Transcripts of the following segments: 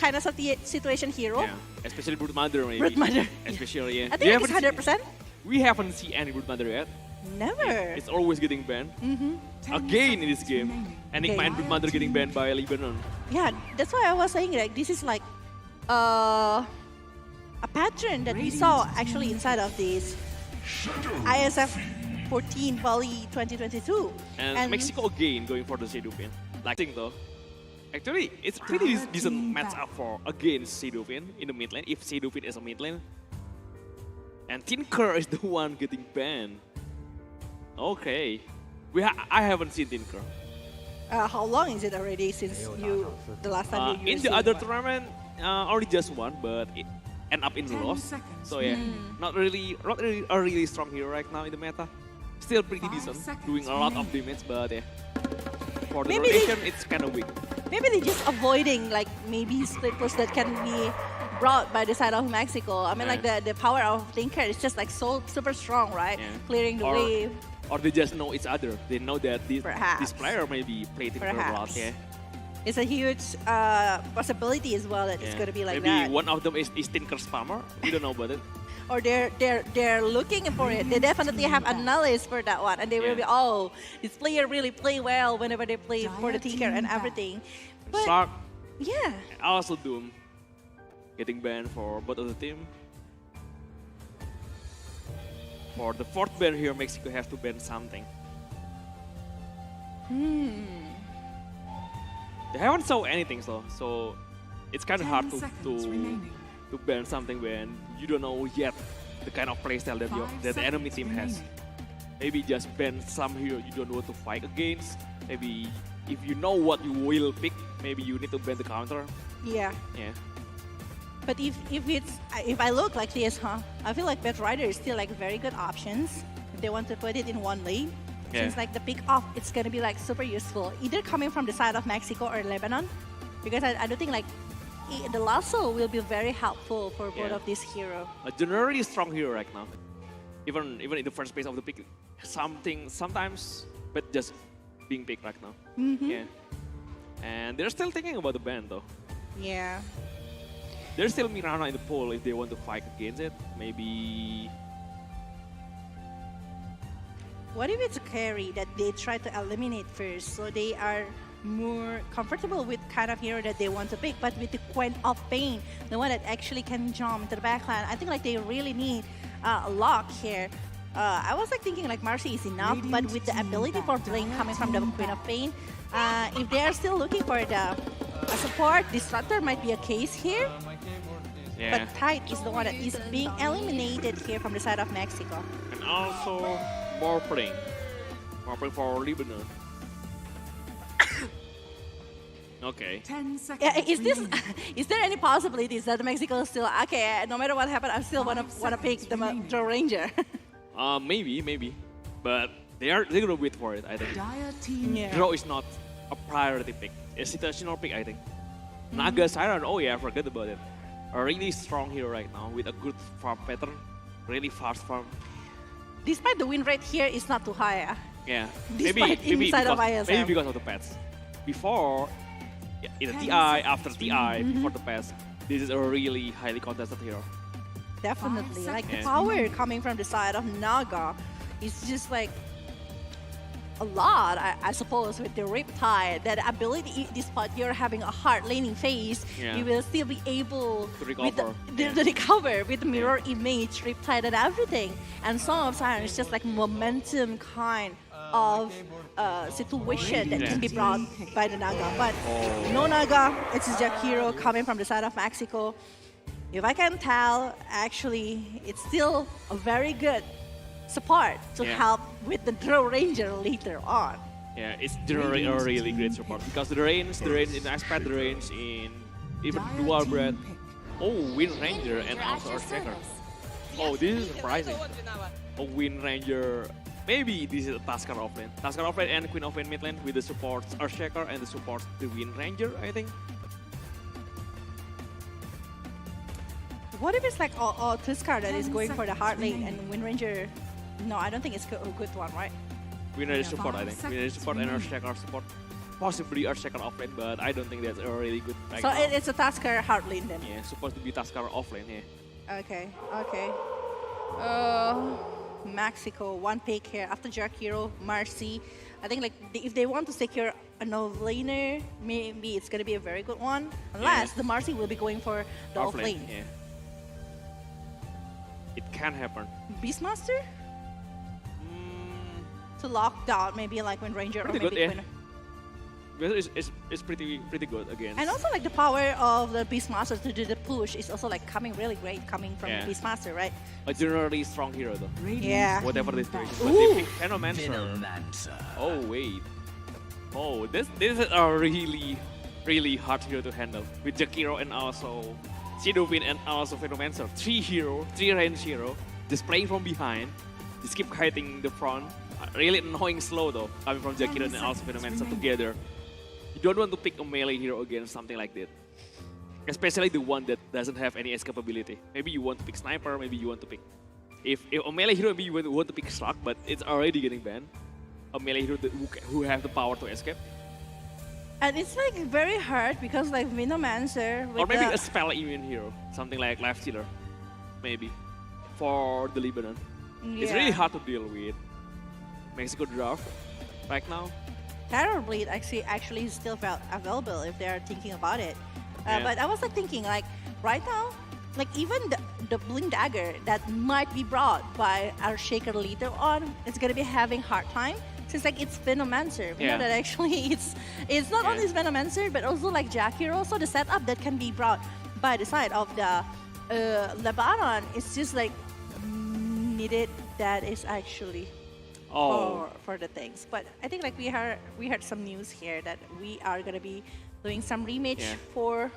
kind of situation hero. Yeah, especially Brood Mother maybe. Brood Mother. Especially, yeah. I think it's 100%. We haven't seen any Brood Mother yet. Never. It's always getting banned. Again in this game. And Okay. Brood Mother getting banned by Lebanon. Yeah, that's why I was saying like this is like a pattern that we saw actually inside of this IESF 14 Bali 2022. And Mexico again going for the Shadowfin. Like thing though. Actually, it's pretty decent matchup for against Shadowfin in the mid lane if Shadowfin is a mid lane. And Tinker is the one getting banned. Okay. I haven't seen Tinker. How long is it already since the last time you in the other tournament, only just one, but it end up in the loss. So yeah, not really a really strong hero right now in the meta. Still pretty decent, doing a lot of damage, but yeah, for the rotation, it's kind of weak. Maybe they're just avoiding like maybe split push that can be brought by the side of Mexico. I mean, like the power of Tinker is just like so super strong, right? Yeah. Clearing the wave. Or they just know each other. They know that this player maybe played Tinker a lot. Yeah. It's a huge possibility as well that it's going to be like maybe that. Maybe one of them is Tinker spammer. We don't know about it. Or they're looking for it. They definitely have analysis for that one, and they will be, oh, this player really play well whenever they play for the Tinker and everything. But Shark, yeah, also Doom getting banned for both of the team. For the fourth ban here, Mexico has to ban something. They haven't shown anything so it's kind of hard to ban something when you don't know yet the kind of playstyle that the enemy team has. Maybe just ban some hero you don't want to fight against. Maybe if you know what you will pick, maybe you need to ban the counter. Yeah. Yeah. But if I look like this, I feel like Batrider is still like very good options if they want to put it in one lane. Yeah. Since like the pick off, it's gonna be like super useful, either coming from the side of Mexico or Lebanon, because I do think like the lasso will be very helpful for both of these heroes. A generally strong hero right now. Even in the first phase of the pick, sometimes, but just being picked right now. Yeah. And they're still thinking about the ban though. Yeah. There's still Mirana in the pool if they want to fight against it. Maybe. What if it's a carry that they try to eliminate first, so they are more comfortable with kind of hero that they want to pick, but with the Queen of Pain, the one that actually can jump to the backline, I think like they really need a lock here. I was like thinking like Marcy is enough, but with the ability for Blink coming from the Queen of Pain, if they are still looking for the support, Disruptor might be a case here. Yeah. But Tide is the one that is being eliminated here from the side of Mexico. And also more playing for Lebanon. Okay. 10 seconds. Yeah, is there any possibilities that Mexico still okay? No matter what happens, I still wanna pick the Draw Ranger. Maybe, but they're gonna wait for it. I think. Draw is not a priority pick. It's a situational pick. I think. Naga Siren. Oh yeah, I forgot about it. A really strong hero right now with a good farm pattern, really fast farm. Despite the win rate here is not too high. Yeah, Despite inside of IESF. Maybe because of the pets. Before, in the TI, after TI, before the pets, this is a really highly contested hero. Definitely, like the power coming from the side of Naga is just like a lot, I suppose, with the Riptide. That ability, despite you're having a hard laning phase, you will still be able to recover. To recover with the mirror image, Riptide and everything. And Song of Siren is just like momentum kind of situation that can be brought by the Naga. But no Naga, it's just a hero coming from the side of Mexico. If I can tell, actually, it's still a very good support to help with the Draw Ranger later on. Yeah, it's generally a really great support because the range in Aspect, the range in even Dual Breath. Oh, Wind Ranger and also Earthshaker. Oh, this is surprising. Oh, Wind Ranger. Maybe this is a Tusker offlane. Tusker offlane and Queen of Pain mid lane with the support Earthshaker and the support the Wind Ranger, I think. What if it's like Tusker that is going for the hard lane and Wind Ranger? No, I don't think it's a good one, right? Wind Ranger support, I think. Wind Ranger support and Earthshaker support. possibly Earthshaker offlane, but I don't think that's a really good right So now. it's a Tusker hard lane then. Yeah, supposed to be Tusker offlane, yeah. Okay, okay. Mexico, one pick here after Jack Hero, Marcy. I think like if they want to secure a no laner, maybe it's gonna be a very good one. Unless the Marcy will be going for the off lane. Yeah. It can happen. Beastmaster to lock down maybe like Wind Ranger Pretty or maybe good, yeah. Queen. It's pretty good again. And also like the power of the Beastmaster to do the push is also like coming really great coming from Beastmaster, right? A generally strong hero though. Yeah. Whatever the situation. But Ooh. they pick Venomancer. Oh wait. Oh, this is a really hard hero to handle with Jakiro and also Shadowwind and also Venomancer. Three range hero, just playing from behind, just keep kiting the front. Really annoying slow though, coming from Jakiro and also Venomancer together. You don't want to pick a melee hero against something like that. Especially the one that doesn't have any escapability. Maybe you want to pick Sniper, maybe you want to pick... If a melee hero, maybe you want to pick Slug, but it's already getting banned. A melee hero who have the power to escape. And it's like very hard because like Venomancer with Or maybe the... a spell immune hero, something like Life Stealer, maybe, for the Lebanon. It's really hard to deal with Mexico draft right now. Terror Bleed actually is still available if they are thinking about it. But I was like thinking like right now, like even the Blink Dagger that might be brought by our Shaker later on, it's gonna be having hard time. Since like it's Venomancer. We know that actually it's not only Venomancer but also like Jack Hero. So the setup that can be brought by the side of the Lebanon is just like needed. That is actually for the things. But I think like we heard some news here that we are gonna be doing some rematch for.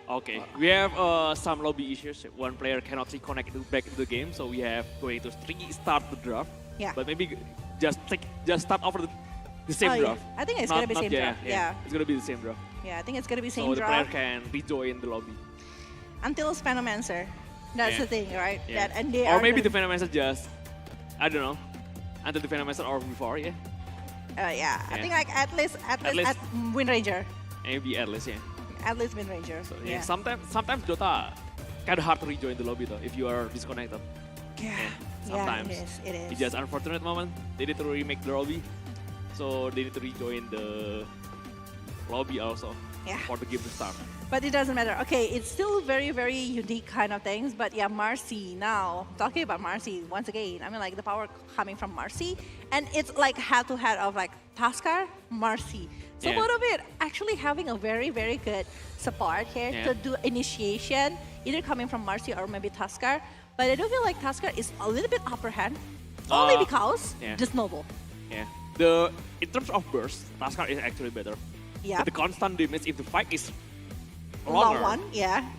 Okay, we have some lobby issues. One player cannot reconnect back into the game, so we have going to restart the draft. Yeah. But maybe just start over the same draft. I think it's gonna be same draft. Yeah. It's gonna be the same draft. Yeah, I think it's gonna be same so draft. So the player can rejoin the lobby. Until it's Venomancer. That's the thing, right? Yeah. That, and they or are maybe the Venomancer just, I don't know, until the Venomancer or before, I think like at least at Wind Ranger. Maybe at least, At least Wind Ranger. So, sometimes Dota kind of hard to rejoin the lobby though if you are disconnected. Sometimes. It is. It's just unfortunate moment. They need to remake the lobby, so they need to rejoin the lobby also for the game to start. But it doesn't matter. Okay, it's still very, very unique kind of things. But yeah, Marcy now. Talking about Marcy once again, I mean like the power coming from Marcy. And it's like head-to-head of like Tusker, Marcy. So both of it actually having a very, very good support here to do initiation, either coming from Marcy or maybe Tusker. But I do feel like Tusker is a little bit upper hand, only because the snowball. Yeah. In terms of burst, Tusker is actually better. Yeah. But the constant damage if the fight is long longer. one,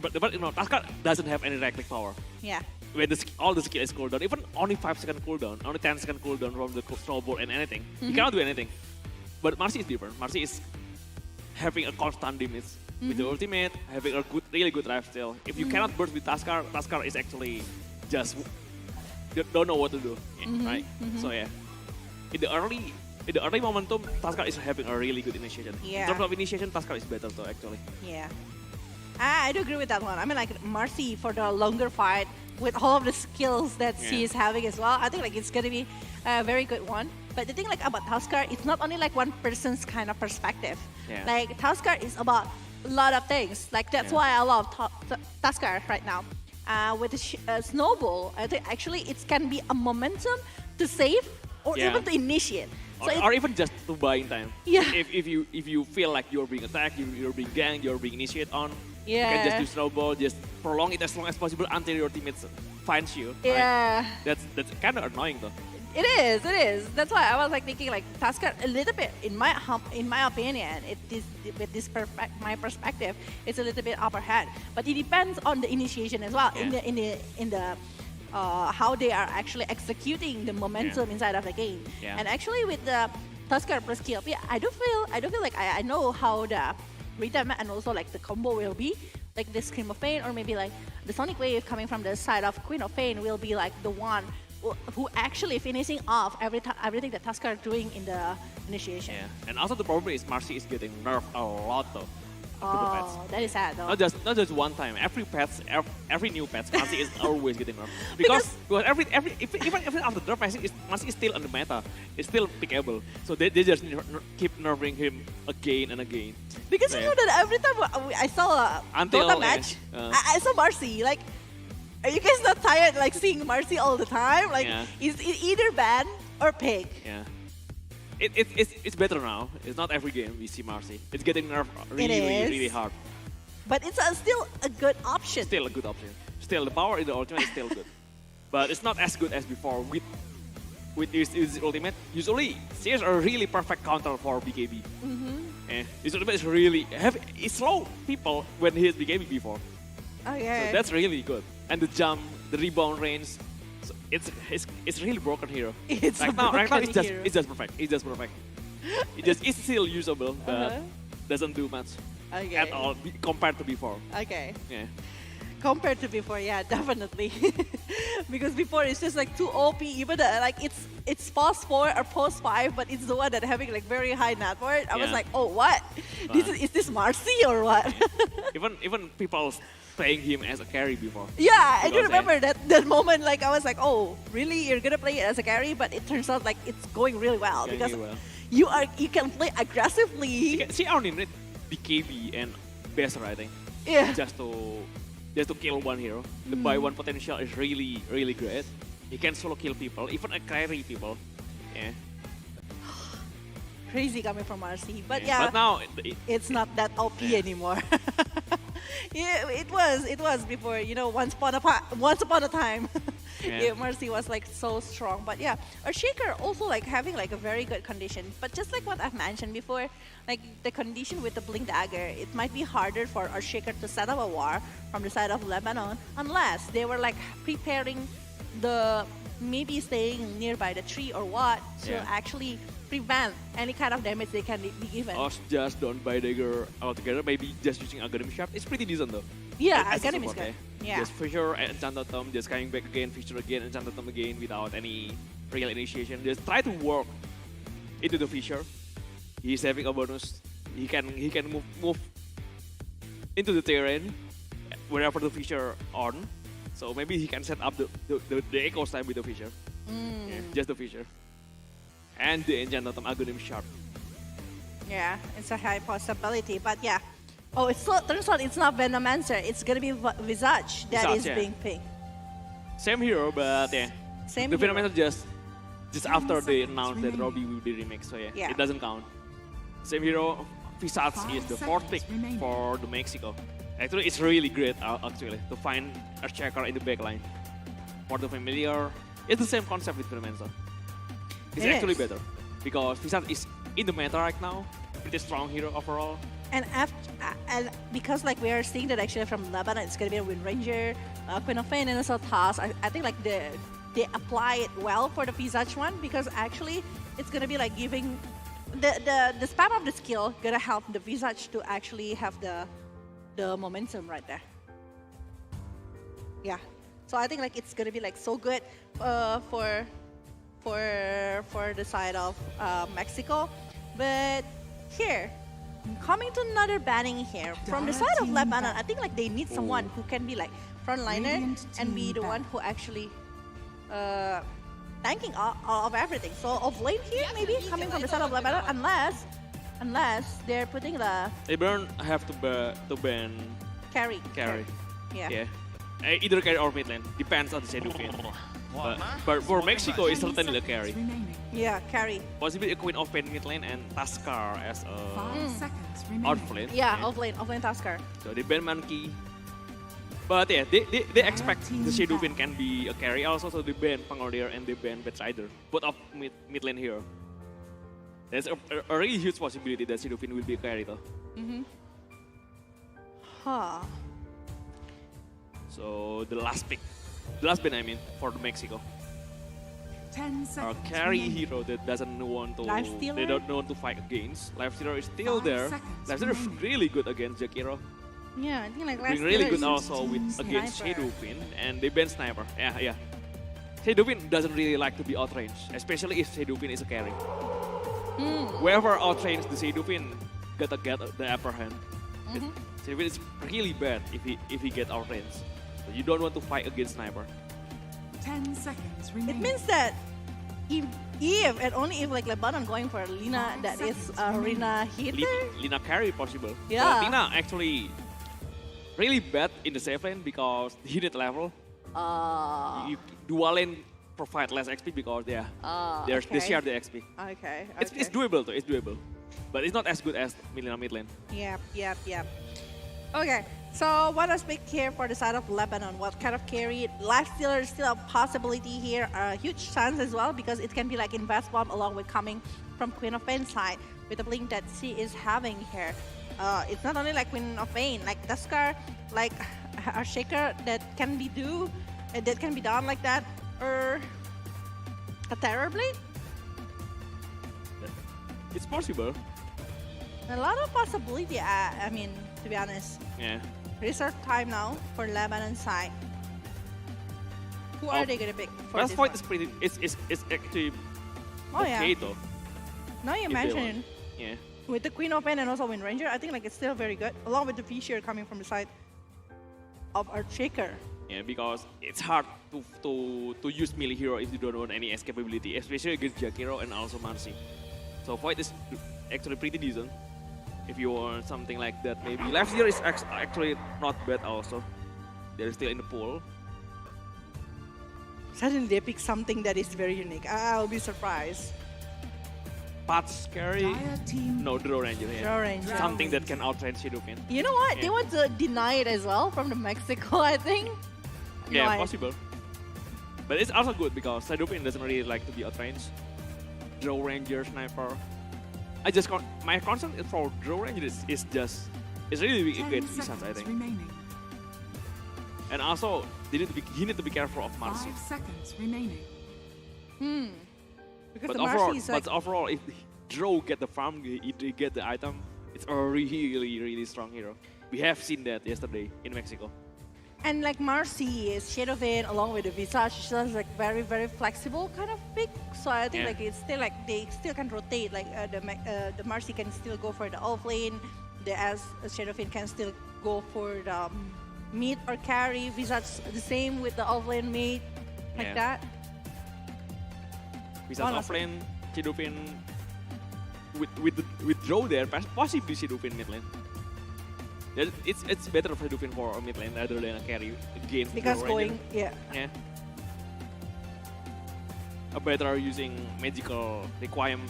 But you know, Tusker doesn't have any right click power. Yeah. When all the skill is cooldown, even only 5-second cooldown, only 10-second cooldown from the snowball and anything, you cannot do anything. But Marcy is different. Marcy is having a constant damage with the ultimate, having a really good lifesteal. If you cannot burst with Tusker, Tusker is actually just don't know what to do, right? So yeah, in the early momentum, Tusker is having a really good initiation. In terms of initiation, Tusker is better though actually. Yeah. I do agree with that one. I mean like Marcy for the longer fight with all of the skills that she is having as well. I think like it's gonna be a very good one. But the thing like about Tusker, it's not only like one person's kind of perspective. Like Tusker is about a lot of things. Like that's why I love Tusker right now. With the snowball, I think actually it can be a momentum to save or even to initiate. So or even just to buy in time. Yeah. If you feel like you're being attacked, you're being ganked, you're being initiated on, you can just do snowball, just prolong it as long as possible until your teammates finds you. Yeah. Right? That's kind of annoying though. It is. That's why I was like thinking like Tusker a little bit in my opinion, my perspective, it's a little bit upper hand. But it depends on the initiation as well. In the how they are actually executing the momentum inside of the game. And actually with the Tusker plus KLP, I do feel like I know how the rhythm and also like the combo will be. Like the Scream of Pain or maybe like the Sonic Wave coming from the side of Queen of Pain will be like the one who actually finishing off everything that Tusker are doing in the initiation. Yeah, and also the problem is Marcy is getting nerfed a lot though. After the patch. Oh, that is sad though. Not just one time. Every new patch, Marcy is always getting nerfed because even after nerf, Marcy is still on the meta. It's still pickable. So they just keep nerfing him again and again. Because you know that every time I saw a Dota match, I saw Marcy. Like, are you guys not tired like seeing Marcy all the time? Like, it's either ban or pick. Yeah. It's better now. It's not every game we see Marcy. It's getting nerfed really hard. But it's still a good option. Still a good option. Still, the power in the ultimate is still good. But it's not as good as before with his ultimate. Usually, CS are really perfect counter for BKB. And his ultimate is really heavy. It slow people when he hit BKB before. Okay. So that's really good. And the jump, the rebound range. So it's really broken hero. Right now it's just perfect. It's just perfect. It's still usable, but doesn't do much at all compared to before. Okay. Yeah. Compared to before, yeah, definitely. Because before it's just like too OP. Even like it's post 4 or post 5, but it's the one that having like very high net worth. I was like, oh, what? Is this Marcy or what? Even people playing him as a carry before. Yeah, I do remember that moment. Like I was like, oh, really? You're gonna play it as a carry? But it turns out like it's going really well because you can play aggressively. She only need BKB and Besser, I think. Yeah. Just to kill one hero. The buy one potential is really great. He can solo kill people, even a carry people. Yeah. Crazy coming from RC, but But now it's not that OP anymore. Yeah, it was before. You know, once upon a time, Mercy was like so strong. But yeah, our Shaker also like having like a very good condition. But just like what I've mentioned before, like the condition with the Blink Dagger, it might be harder for our Shaker to set up a war from the side of Lebanon unless they were like preparing maybe staying nearby the tree or what to actually prevent any kind of damage they can be given. Or just don't buy dagger altogether, maybe just using Academy Shop. It's pretty decent though. Yeah, Academy is good. Yeah. Just Fisher and Enchanted Tomb, just coming back again, Fisher again, Enchanted Tomb again without any real initiation. Just try to work into the Fisher. He's having a bonus. He can move into the terrain wherever the Fisher on. So maybe he can set up the echo time with the Fisher. Yeah, just the Fisher. And the Enchanted Tomb Aghanim Sharp. Yeah, it's a high possibility, but yeah. Oh, turns out it's not Venomancer. It's gonna be Visage that is being picked. Same hero, but yeah. Same the hero. Venomancer just after they announced that Robbie will be remixed, so yeah, it doesn't count. Same hero, Visage is the 4th pick for the Mexico. Actually, it's really great actually to find a checker in the backline. For the familiar, it's the same concept with Venomancer. It's actually better because Visage is in the meta right now, pretty strong hero overall. And because like we are seeing that actually from Lebanon, it's gonna be a Wind Ranger, Queen of Fane, and also Task. I think like they apply it well for the Visage one because actually it's gonna be like giving the spam of the skill gonna help the Visage to actually have the momentum right there. Yeah, so I think like it's gonna be like so good for the side of Mexico, but here. Coming to another banning here from the side of Lebanon, I think like they need someone who can be like frontliner and be the one who actually tanking all of everything. So of late here, maybe coming from the side of Lebanon, unless they're putting the LeBanon have to ban carry. Yeah. Either carry or mid lane, depends on the Shadow Queen. But for Mexico, it's certainly the carry. Yeah, carry. Possibly a Queen of Pain mid lane and Tusker as a out lane. Yeah, off lane Tusker. So they ban Monkey. But yeah, they expect the Shadow Queen can be a carry also, so they ban Pangordier and they ban Batrider. Both of mid lane here. There's a really huge possibility that Shadow Queen will be a carry though. So the last ban I mean for the Mexico. 10 seconds. A carry hero that doesn't want to they don't want to fight against. Lifestealer is still there. Lifestealer is really good against Jakiro. Yeah, I think like Doing really good also with against Shadow Queen, and they ban Sniper. Yeah. Shadowfin doesn't really like to be outranged, especially if Shadowfin is a carry. Whoever outranged the Shadowfin get the upper hand. Shadowfin is really bad if he get outranged. So you don't want to fight against sniper. 10 seconds It remaining. means that if and only if like Lebanon going for Lina that is Rina hitter. Lina carry possible. Yeah. But Lina actually really bad in the safe lane because the hit level. Dual lane provide less XP because they okay. share the XP. Okay. It's doable though, it's doable. But it's not as good as Lina mid lane. Yep. Okay, so what is big here for the side of Lebanon? What kind of carry? Life Stealer is still a possibility here, a huge chance as well because it can be like Invest Bomb along with coming from Queen of Pain side with the blink that she is having here. It's not only like Queen of Pain, like Tuskar, like a Shaker that can be done like that, or a Terror Blade. It's possible. A lot of possibility. I mean, to be honest. Yeah. Reserve time now for Lebanon side. Who are they gonna pick for Last this fight one? is pretty. It's actually Oh okay yeah. though. Now you if they mention Yeah. with the Queen of Pain and also Wind Ranger, I think like it's still very good. Along with the Fisher coming from the side of our Shaker. Yeah, because it's hard to use melee hero if you don't want any escapability, especially against Jakiro and also Marcy. So fight is actually pretty decent. If you want something like that, maybe last year is actually not bad also. They're still in the pool. Suddenly they pick something that is very unique. I'll be surprised. Pat's carry. Dire team No, Draw Ranger. Yeah. Draw Ranger. Something that can outrange Shadowfin. You know what? Yeah. They want to deny it as well from the Mexico, I think. Yeah, No, possible. But it's also good because Shadowfin doesn't really like to be outranged. Draw Ranger, Sniper. My concern for Draw Ranger is really weak 10 against Visas, I seconds think. remaining. And also, he need to be careful of 5 Marcy. seconds remaining. Because But the Marcy is like, overall, if Draw get the farm, he get the item, it's a really strong hero. We have seen that yesterday in Mexico. and like Marcy is Shadowfin along with the Visage, she's like very flexible kind of pick. So I think Yeah. like it's still like they still can rotate. Like the Marcy can still go for the off lane. The Shadowfin can still go for the mid or carry. Visage the same with the off lane mid, like Yeah. that. Visas Honestly. offlane, Shadowfin with Draw there, possibly Shadowfin mid lane. It's better for Shadowfin for a mid lane rather than a carry against Because Draw Ranger. going, yeah. Yeah. A better using magical requiem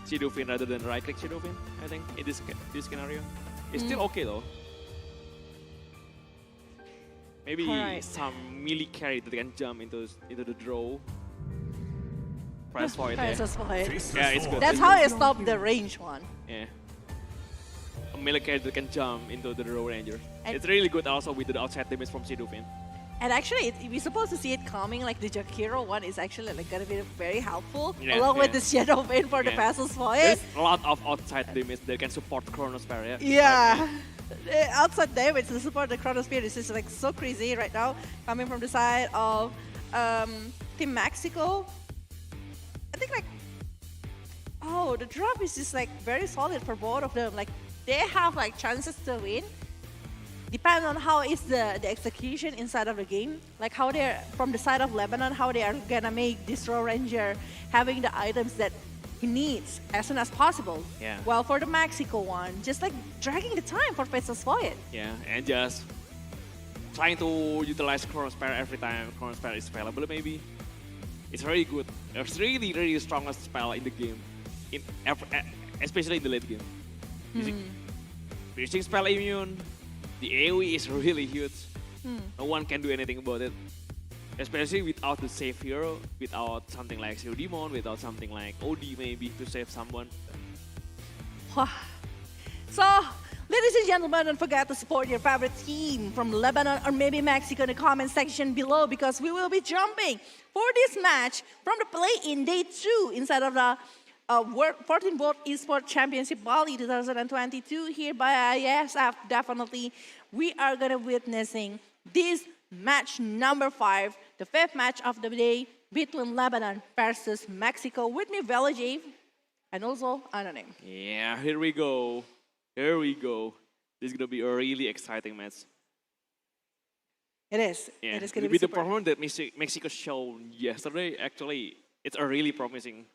Shadowfin rather than right click Shadowfin, I think, in this scenario. It's still okay though. Maybe Alright. some melee carry that can jump into the draw. Press for it there. Press for it. Yeah, it's good. That's how I stop the range one. Yeah. A melee carry that can jump into the draw ranger. And- It's really good also with the outside damage from Shadowfin. And actually, we're supposed to see it coming. Like the Jakiro one is actually like gonna be very helpful, Yeah, along with yeah. the Shadow Vein for the Yeah. passes for There's it. a lot of outside damage that can support Chronosphere, yeah? Yeah, the outside damage to support the Chronosphere is just like so crazy right now, coming from the side of Team Mexico. I think like, oh, the drop is just like very solid for both of them. Like they have like chances to win. Depends on how is the execution inside of the game, like how they're from the side of Lebanon, how they are gonna make this Raw Ranger having the items that he needs as soon as possible. Yeah. Well, for the Mexico one, just like dragging the time for Faceless Void. Yeah, and just trying to utilize Chronosphere every time Chronosphere is available maybe. It's very good. It's really strongest spell in the game, especially in the late game. Using spell immune, the AoE is really huge. No one can do anything about it. Especially without the save hero, without something like Zero Demon, without something like OD maybe to save someone. So, ladies and gentlemen, don't forget to support your favorite team from Lebanon or maybe Mexico in the comment section below, because we will be jumping for this match from the play-in day 2 inside of the 14 World Esports Championship Bali 2022 here by IESF. Definitely, we are gonna witnessing this match number 5 the fifth match of the day between Lebanon versus Mexico. With me, Velojave, and also Anonym. Yeah, here we go. Here we go. This is going to be a really exciting match. It is. Yeah, It is going to be with the super. performance that Mexico showed yesterday, actually, it's a really promising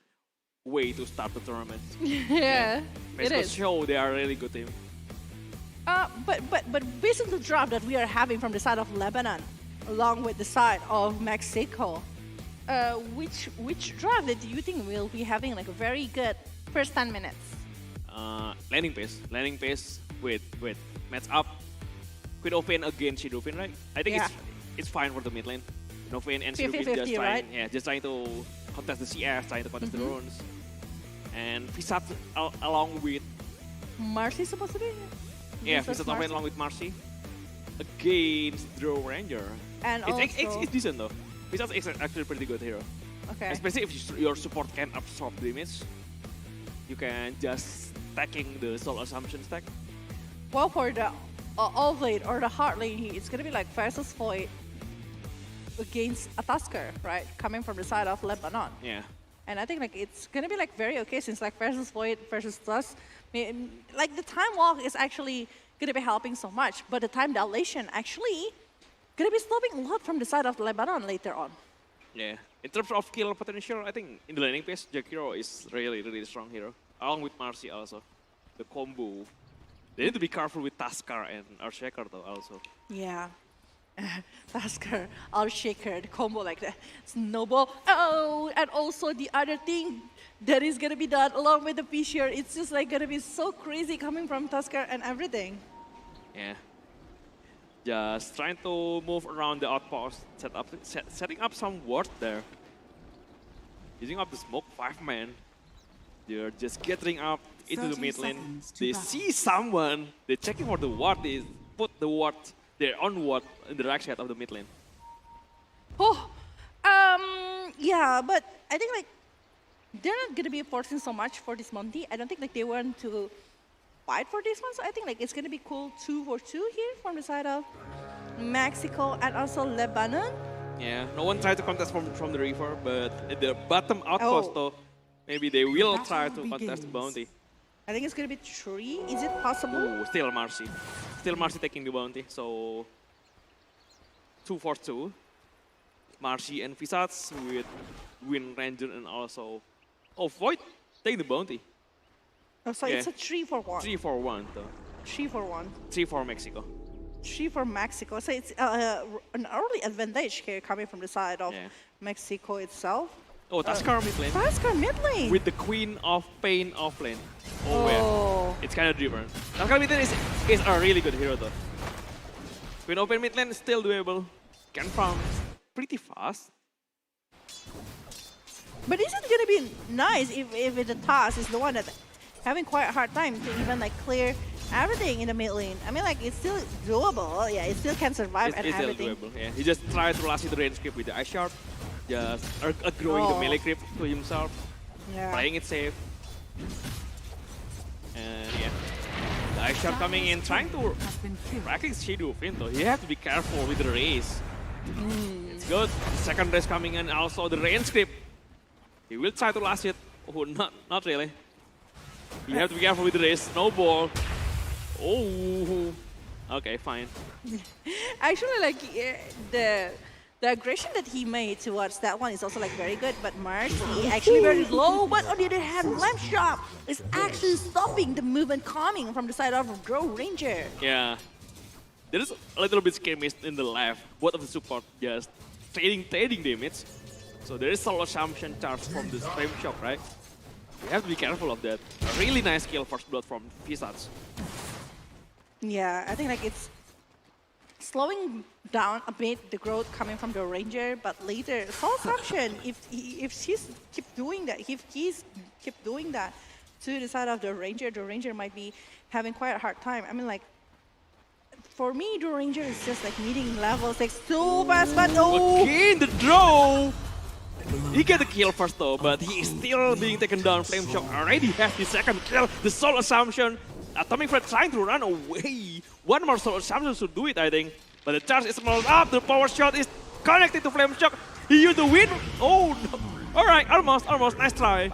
way to start the tournament. Yeah, it Mexico is. show they are a really good team. But based on the drop that we are having from the side of Lebanon, along with the side of Mexico, which drop that you think will be having like a very good first 10 minutes? Landing pace with match up. Queen Open against Shidofin, right? I think Yeah. it's fine for the mid lane. Shidofin and 50-50, Shidofin just trying, right? just trying to contest the CS, trying to contest Mm-hmm. the runes, and Fisat along with Marcy supposed to be? Fisat top lane along with Marcy against Draw Ranger. And It's decent though. Fisat is actually a pretty good hero, okay. especially if your support can absorb damage. You can just stacking the Soul Assumption stack. Well, for the off lane or the hard lane, it's gonna be like versus Void against a Tusker, right? Coming from the side of Lebanon. Yeah. And I think like it's gonna be like very okay since like versus Void versus Tusk, like the time walk is actually gonna be helping so much, but the time dilation actually gonna be stopping a lot from the side of Lebanon later on. Yeah. In terms of kill potential, I think in the laning phase, Jakiro is really strong hero. Along with Marcy also. The combo. They need to be careful with Tusker and Earthshaker though also. Yeah. Tusker, Shaker, the combo like that. Snowball. Oh, and also the other thing that is gonna be done along with the Fisher, it's just like gonna be so crazy coming from Tusker and everything. Yeah. Just trying to move around the outpost, setting up some ward there. Using up the smoke, 5-man. They're just getting up into the 30 mid lane. seconds to They battle. see someone, they're checking for the ward, they put the ward, their own ward in the right side of the mid lane. Oh, yeah, but I think like they're not gonna be forcing so much for this Monty. I don't think like they want to fight for this one. So I think like it's gonna be cool 2-for-2 here from the side of Mexico and also Lebanon. Yeah, no one tried to contest from the Reaver, but at the bottom outpost Oh. though, maybe they will Battle try to contest the begins. bounty. I think it's gonna be 3. Is it possible? Ooh, still Marcy. Still Marcy taking the bounty, so 2-for-2. Marcy and Visats with Wind Ranger and also Void take the bounty. Oh, so Yeah. it's a 3-for-1. 3-for-1 though. 3-for-1. 3 for Mexico. 3 for Mexico. So it's an early advantage here coming from the side of Yeah. Mexico itself. Oh, Tusker mid lane Tusker mid lane. with the Queen of Pain off lane. Oh. Yeah. It's kind of different. Tusker mid lane is a really good hero though. Queen of Pain mid lane is still doable. Can farm pretty fast. But isn't it gonna be nice if the task is the one that having quite a hard time to even like clear everything in the mid lane? I mean, like it's still doable. Yeah, it still can survive and It's still everything. doable. Yeah. He just tried to last the range creep with the Ice Shard. Just growing the Oh. melee creep to himself. Yeah. Playing it safe. And yeah. The Ice Shard coming in, trying to Has been killed. tracking Shadow Fin though. You have to be careful with the race. It's good. Second race coming in, also the range creep. He will try to last it. Oh, not really. You have to be careful with the race. Snowball. Oh. Okay, fine. Actually, like the aggression that he made towards that one is also like very good. But Marcy actually very low. But on the other hand, Lamp Shop is actually stopping the movement coming from the side of Draw Ranger. Yeah. There is a little bit skirmish in the left. Both of the support just trading damage. So there is Soul Assumption charge from the Flame Shock, right? You have to be careful of that. A really nice kill first blood from Visats. Yeah, I think like it's slowing down a bit the growth coming from the Ranger, but later Soul Assumption, if she's keep doing that, if he's keep doing that to the side of the Ranger might be having quite a hard time. I mean, like for me, the Ranger is just like meeting level 6 too fast, but oh, Again, the draw! He get the kill first though, but he is still being taken down. Flame Shock already has the second kill. The Soul Assumption. Atomic Fred trying to run away. One more Soul Assumption should do it, I think. But the charge is rolled up. The power shot is connected to Flame Shock. He used the wind. Oh no. Alright, almost. Nice try.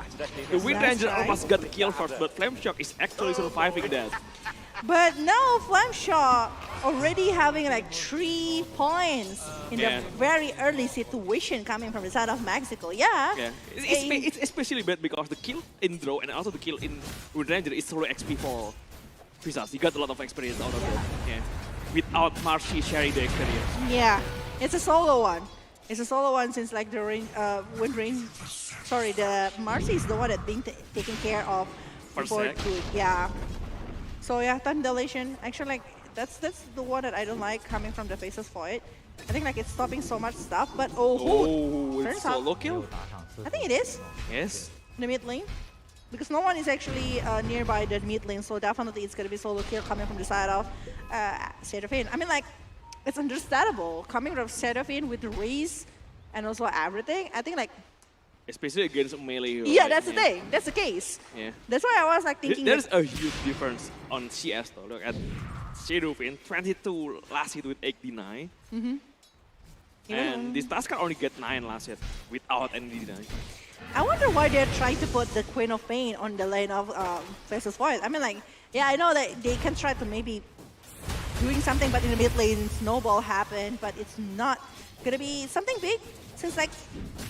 The Wind Nice Ranger try. almost got the kill first, but Flame Shock is actually surviving that. But now Flamshaw already having like 3 points in Yeah. the very early situation coming from the side of Mexico. Yeah. Yeah, it's especially bad because the kill in draw and also the kill in Wind Ranger is solo XP for Visas. He got a lot of experience out of it. Yeah. Without Marcy sharing the experience. Yeah, it's a solo one. It's a solo one since like the Wind Rain. Sorry, the Marcy is the one that being taken care of First before sec. good. Yeah. So yeah, time dilation. Actually, like that's the one that I don't like coming from the Faces Void. I think like it's stopping so much stuff. But Oh, turns it's out, solo kill. I think it is Yes. the mid lane. Because no one is actually nearby the mid lane, so definitely it's gonna be solo kill coming from the side of Seraphine. I mean, like, it's understandable coming from Seraphine with the race and also everything. I think like, Especially against a melee hero. yeah, right? that's the thing. That's the case. Yeah. That's why I was like thinking. There's a huge difference on CS though. Look at Shadowfin, 22 last hit with 89. And this Tusker only get 9 last hit without any deny. I wonder why they're trying to put the Queen of Pain on the lane of Faces Void. I mean, like, yeah, I know that they can try to maybe doing something, but in the mid lane, snowball happened, but it's not gonna be something big. Since like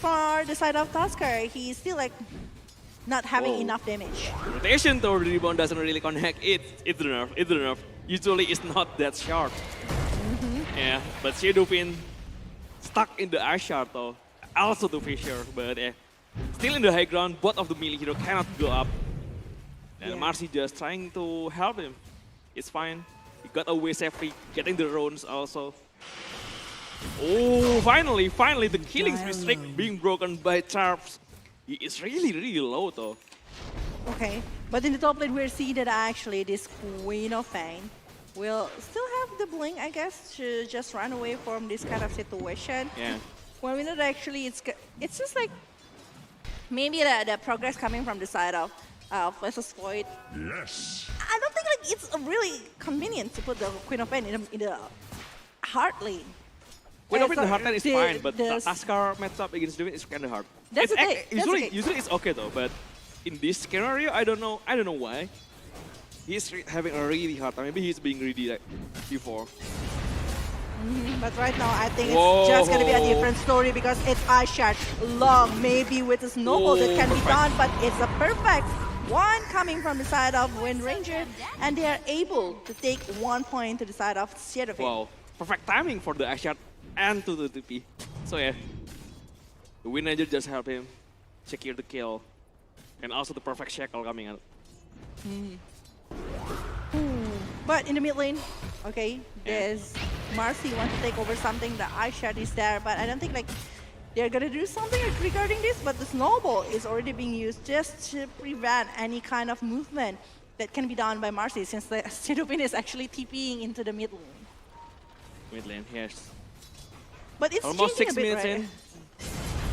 for the side of Tusker, he's still like not having Whoa. enough damage. Rotation toward the rebound doesn't really connect. It's the nerf. Usually it's not that sharp. Yeah, but Shadowfin stuck in the ice shard though. Also to Fisher, but still in the high ground. Both of the melee hero cannot go up. And Yeah. Marcy just trying to help him. It's fine. He got away safely, getting the runes also. Oh, finally, the killing streak being broken by Charps. He is really low though. Okay, but in the top lane, we're seeing that actually this Queen of Pain will still have the blink, I guess, to just run away from this kind of situation. Yeah. Well, we know that actually it's just like maybe the progress coming from the side of Faces Void. Yes. I don't think like it's really convenient to put the Queen of Pain in the hard lane. Queen of And the so hard lane is the- fine, but the- the Tusker matchup against Devin is kind of hard. That's It's the thing, that's the thing. Usually it's okay though, but in this scenario, I don't know why. He's having a really hard time. Maybe he's being greedy like before. But right now, I think Whoa. it's just gonna be a different story because it's Ice Shard long, maybe with a snowball that can be perfect. done, but it's a perfect one coming from the side of Wind Ranger, and they are able to take 1 point to the side of Seraphine. Wow, perfect timing for the ice shard and to the TP. So yeah, the Wind Ranger just help him secure the kill, and also the perfect shackle coming out. But in the mid lane, okay, there's Marcy want to take over something. The Ice Shard is there, but I don't think like they're gonna do something regarding this. But the snowball is already being used just to prevent any kind of movement that can be done by Marcy, since the Sidupin is actually TPing into the mid lane. Mid lane, yes. But it's Almost changing 6 a bit, minutes right? in.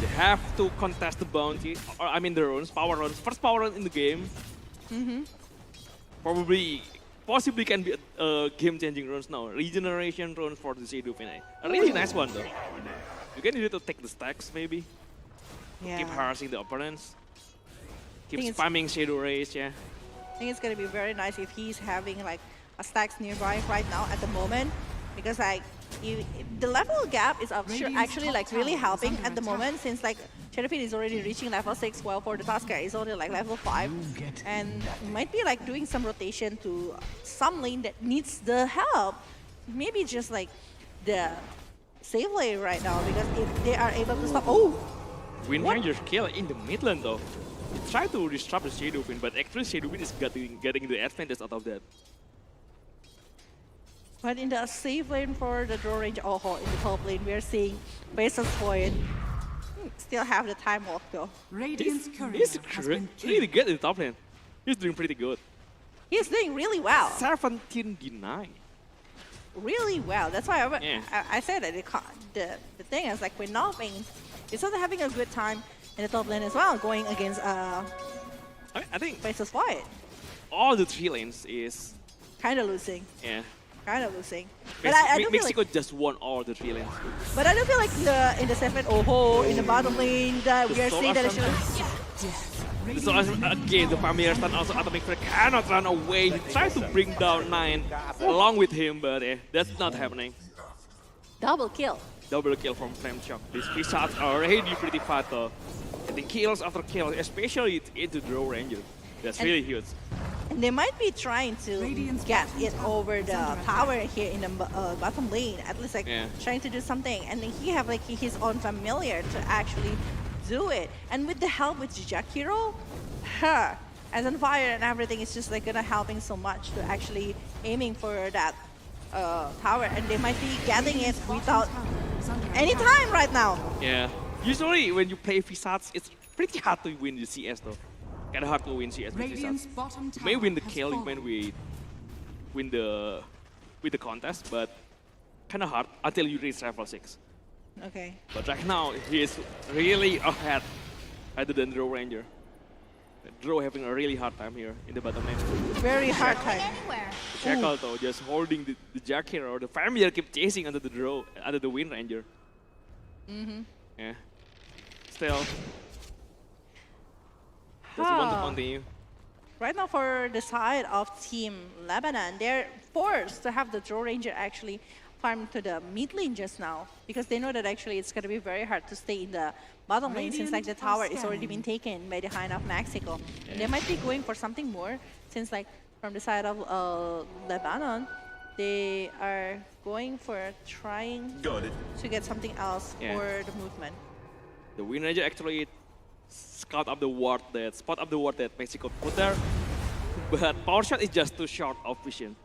They have to contest the bounty, or I mean the runes, power runes. First power run in the game. Possibly can be a game-changing runes now. Regeneration runes for the Shadowfin. A really nice one though. You can use it to take the stacks maybe. Yeah. Keep harassing the opponents. Keep Think it's- spamming Shadow Rays, yeah. I think it's gonna be very nice if he's having like a stacks nearby right now at the moment, because like the level gap is actually like really helping at the moment, since like Cherifin is already reaching level 6, while for the Tusker is only like level 5, and might be like doing some rotation to some lane that needs the help. Maybe just like the save lane right now, because if they are able to stop, Wind What? Ranger's kill in the mid lane though. He tried to disrupt the Shadowfin, but actually Shadowfin is getting the advantage out of that. but in the save lane for the draw range, in the top lane, we are seeing Faces Void still have the time walk though. Radiant's courier He's has been really killed. good in the top lane. He's doing pretty good. He's doing really well. 17 deny. Really well. That's why Yeah. I said that the thing is like we're not being, it's also having a good time in the top lane as well, going against I think Faces Void. all the 3 lanes is Kind of losing. yeah. kind of losing. But I do feel Mexico like, just won all the 3 lanes. but I do feel like in the segment, in the bottom lane, that we are Soul seeing that Ascent. actually. So again, the familiar stun also Atomic Flare cannot run away. He tried to bring down 9 along with him, but that's not happening. Double kill. Double kill from Flame Shock. These P-shots are already pretty fat though. Getting kills after kills, especially into Draw Ranger. That's really huge. And they might be trying to get it over the tower here in the bottom lane, at least like trying to do something. And then he have like his own familiar to actually do it. And with the help with Jakiro, as on fire and everything, it's just like gonna helping so much to actually aiming for that tower. And they might be getting it without any time right now. Yeah. Usually when you play Visats, it's pretty hard to win the CS though. Kind of hard to win CS with Visats. You may win the kill, you may win the contest, but kind of hard until you reach level 6. Okay. But right now, he is really ahead other than Draw Ranger. Draw having a really hard time here in the bottom lane. Very hard time. Shackle though, just holding the Jack hero. The familiar keep chasing under the Draw, under the Wind Ranger. Yeah. Still. Does he want to continue? Right now for the side of Team Lebanon, they're forced to have the Draw Ranger actually farm to the mid lane just now, because they know that actually it's going to be very hard to stay in the bottom lane since like the tower is already been taken by the Hind of Mexico. And they might be going for something more since like from the side of Lebanon, they are going for trying to get something else for the movement. The Wind Ranger actually scout up the ward that spot up the ward that Mexico put there, but Power Shot is just too short of vision.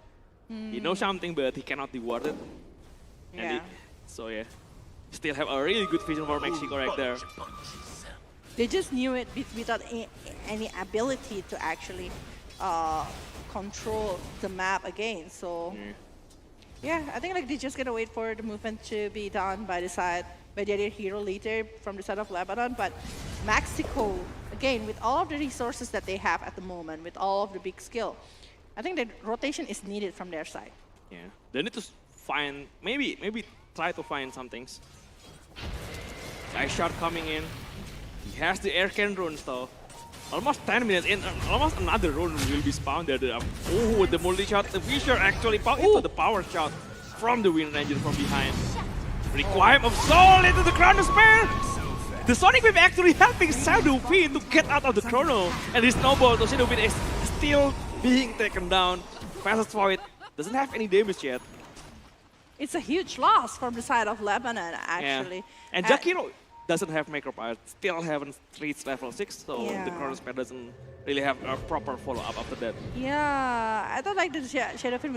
He knows something, but he cannot reward it. And so still have a really good vision for Mexico right there. They just knew it without any ability to actually control the map again. So yeah, I think like they're just gonna wait for the movement to be done by the side by the other hero later from the side of Lebanon. But Mexico, again, with all of the resources that they have at the moment, with all of the big skill, I think that rotation is needed from their side. Yeah, they need to find, maybe try to find some things. Nice shot coming in. He has the air cannon runes though. Almost 10 minutes in, almost another rune will be spawned there. Oh, the multi-shot, the Fisher actually popped into the power shot from the Wind Ranger from behind. Requiem of Soul into the Chrono Spare! The Sonic Wave actually helping Shadow Fiend to get out of the Chrono. And his snowball to Shadow Fiend is still being taken down. Fastest Void doesn't have any damage yet. It's a huge loss from the side of Lebanon, actually. Yeah. And Jakiro doesn't have Macro Power, still haven't reached level 6, so the Chrono Spare doesn't really have a proper follow-up after that. Yeah, I thought like the Shadow Fiend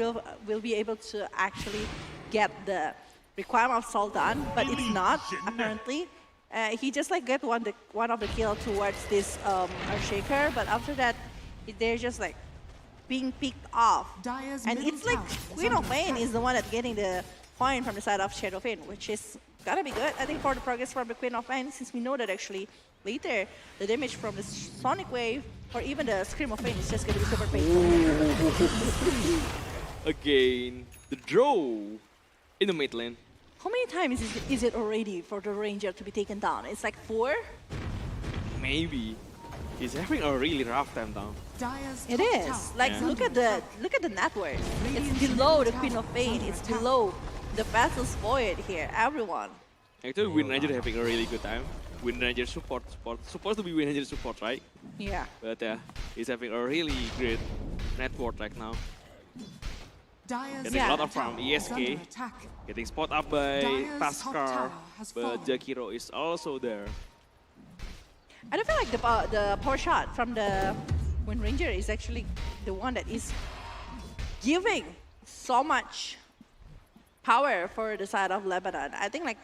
will be able to actually get the requirement of Soul done, but it's not, apparently. He just like get one of the kill towards this Earthshaker, but after that, they're just like being picked off. And it's like Queen of Pain is the one that's getting the point from the side of Shadow Fiend, which is gonna be good, I think, for the progress from the Queen of Pain, since we know that actually later the damage from the Sonic Wave or even the Scream of Pain is just gonna be super painful. Again, the draw in the mid lane. How many times is it already for the Ranger to be taken down? It's like 4? Maybe. He's having a really rough time down. It is. Like look at the net worth. It's below the Queen of Pain. It's below the Vessel's Void here. Everyone. Actually, Wind Ranger having a really good time. Wind Ranger support. Supposed to be Wind Ranger support, right? Yeah. But he's having a really great net worth right now. Getting a lot of farm. ESK. Getting spot up by Taskar. But Jakiro is also there. I don't feel like the power shot from the Wind Ranger is actually the one that is giving so much power for the side of Lebanon. I think like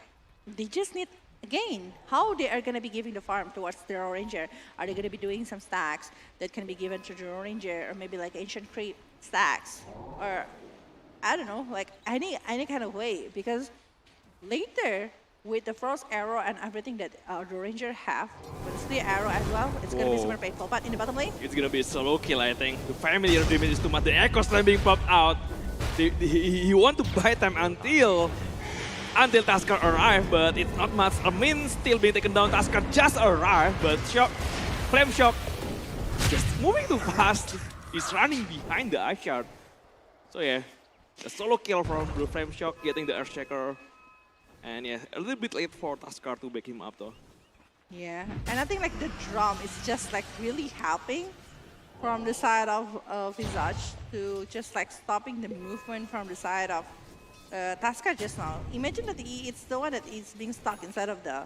they just need, again, how they are going to be giving the farm towards the Ranger. Are they going to be doing some stacks that can be given to the Ranger, or maybe like Ancient Creep stacks, or I don't know, like any kind of way, because later with the Frost Arrow and everything that the Ranger have, with the arrow as well, it's going to be super painful. But in the bottom lane, it's going to be a solo kill, I think. The familiar damage is too much. The Echo Slam being popped out. he want to buy time until Tusker arrive, but it's not much. I mean, still being taken down. Tusker just arrived, but Flame Shock just moving too fast. He's running behind the Ice Shard. So yeah, a solo kill from the Flame Shock, getting the Earthshaker. And yeah, a little bit late for Tusker to back him up though. Yeah, and I think like the drum is just like really helping from the side of Visage to just like stopping the movement from the side of Tusker just now. Imagine that it's the one that is being stuck inside of the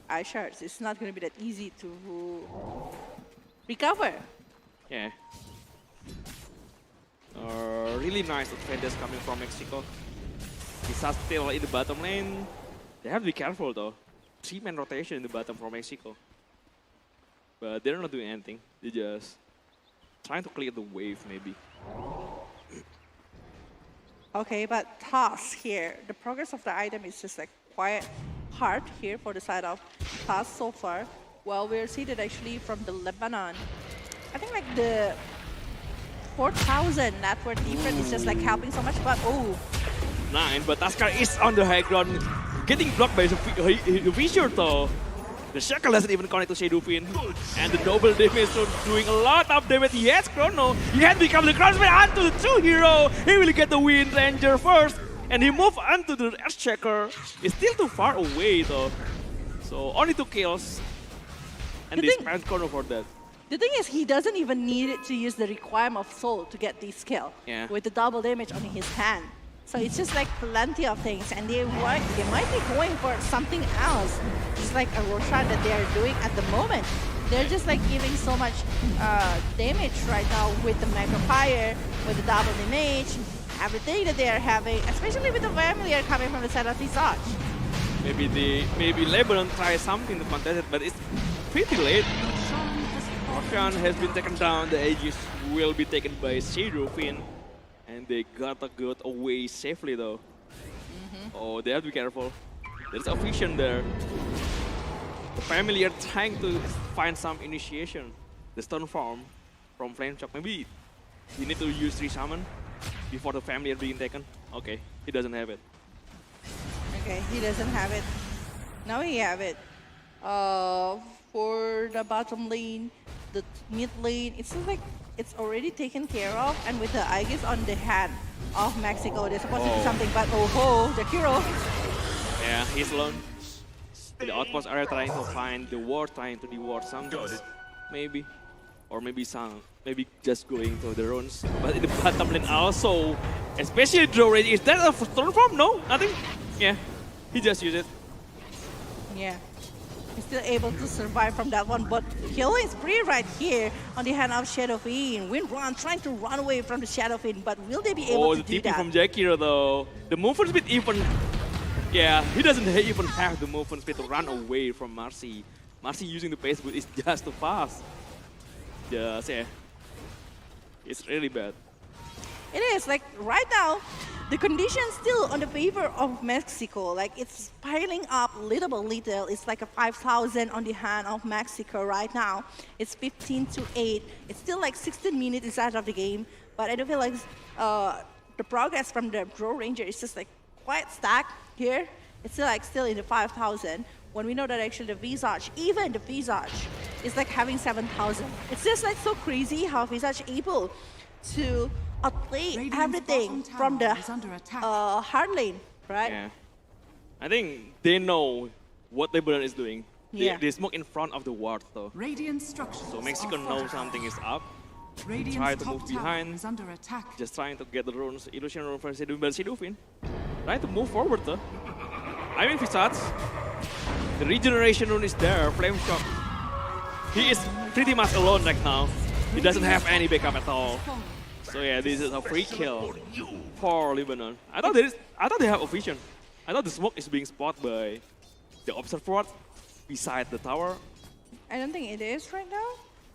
Ice Shards. It's not going to be that easy to recover. Yeah. Really nice defenders coming from Mexico. Visage still in the bottom lane. They have to be careful though. 3-man rotation in the bottom from Mexico. But they're not doing anything. They're just trying to clear the wave maybe. Okay, but Toss here, the progress of the item is just like quite hard here for the side of Toss so far. Well, we're seated actually from the Lebanon. I think like the 4,000 net worth difference is just like helping so much, but oh. 9, but Tusker is on the high ground, getting blocked by the Visure though. The Shackle doesn't even connect to Shadowfin. And the double damage, so doing a lot of damage. Yes, Chrono. He had become the crossman onto the true hero. He will get the win, Ranger first. And he moved onto the Earthshaker. It's still too far away though. So only 2 kills. And they spent Chrono for that. The thing is, he doesn't even need it to use the Requiem of Soul to get this kill. Yeah. With the double damage on his hand. So it's just like plenty of things, and they might be going for something else. Just like a Roshan that they are doing at the moment. They're just like giving so much damage right now with the Mega Fire, with the double damage, everything that they are having, especially with the Familiar coming from the side of Visage. Maybe Lebanon tries something to contest it, but it's pretty late. Roshan has been taken down. The Aegis will be taken by Shadowfin. And they gotta get away safely though. Oh, they have to be careful. There's a vision there. The Familiar trying to find some initiation. The Stone Form from Flame Shock. Maybe he need to use Resummon before the Familiar being taken. Okay, he doesn't have it. Okay, he doesn't have it. Now he have it. For the bottom lane, the mid lane, it seems like it's already taken care of, and with the Aegis on the hand of Mexico, they're supposed to do something, but oh ho, the hero. Yeah, he's alone. The outposts are trying to find the ward, trying to reward something, maybe. Or maybe just going to the runes. But in the bottom lane also, especially draw rage, is that a Stone Form? No, nothing. Yeah, he just used it. Yeah. He's still able to survive from that one, but killing spree right here on the hand of Shadowfin. Windrun trying to run away from the Shadowfin, but will they be able to do that? Oh, the TP from Jakiro though. The movement speed even... Yeah, he doesn't even have the movement speed to run away from Marcy. Marcy using the pace boot is just too fast. Just, yeah. It's really bad. It is, like right now, the conditions still on the favor of Mexico. Like it's piling up little by little. It's like a 5,000 on the hand of Mexico right now. It's 15-8. It's still like 16 minutes inside of the game. But I do feel like the progress from the Draw Ranger is just like quite stacked here. It's still in the 5,000. When we know that actually the Visage, even the Visage, is like having 7,000. It's just like so crazy how Visage able to outplay everything from the hard lane, right? Yeah. I think they know what Lebanon is doing. Yeah. They smoke in front of the ward though. So Mexico knows something is up. Try to move behind. Just trying to get the runes, illusion rune for Shadowfin. Trying to move forward though. I mean Visage. The regeneration rune is there, Flame Shock. He is pretty much alone right now. He doesn't have any backup at all. So yeah, this is a free kill for Lebanon. I thought they have a vision. I thought the smoke is being spotted by the observer beside the tower. I don't think it is right now.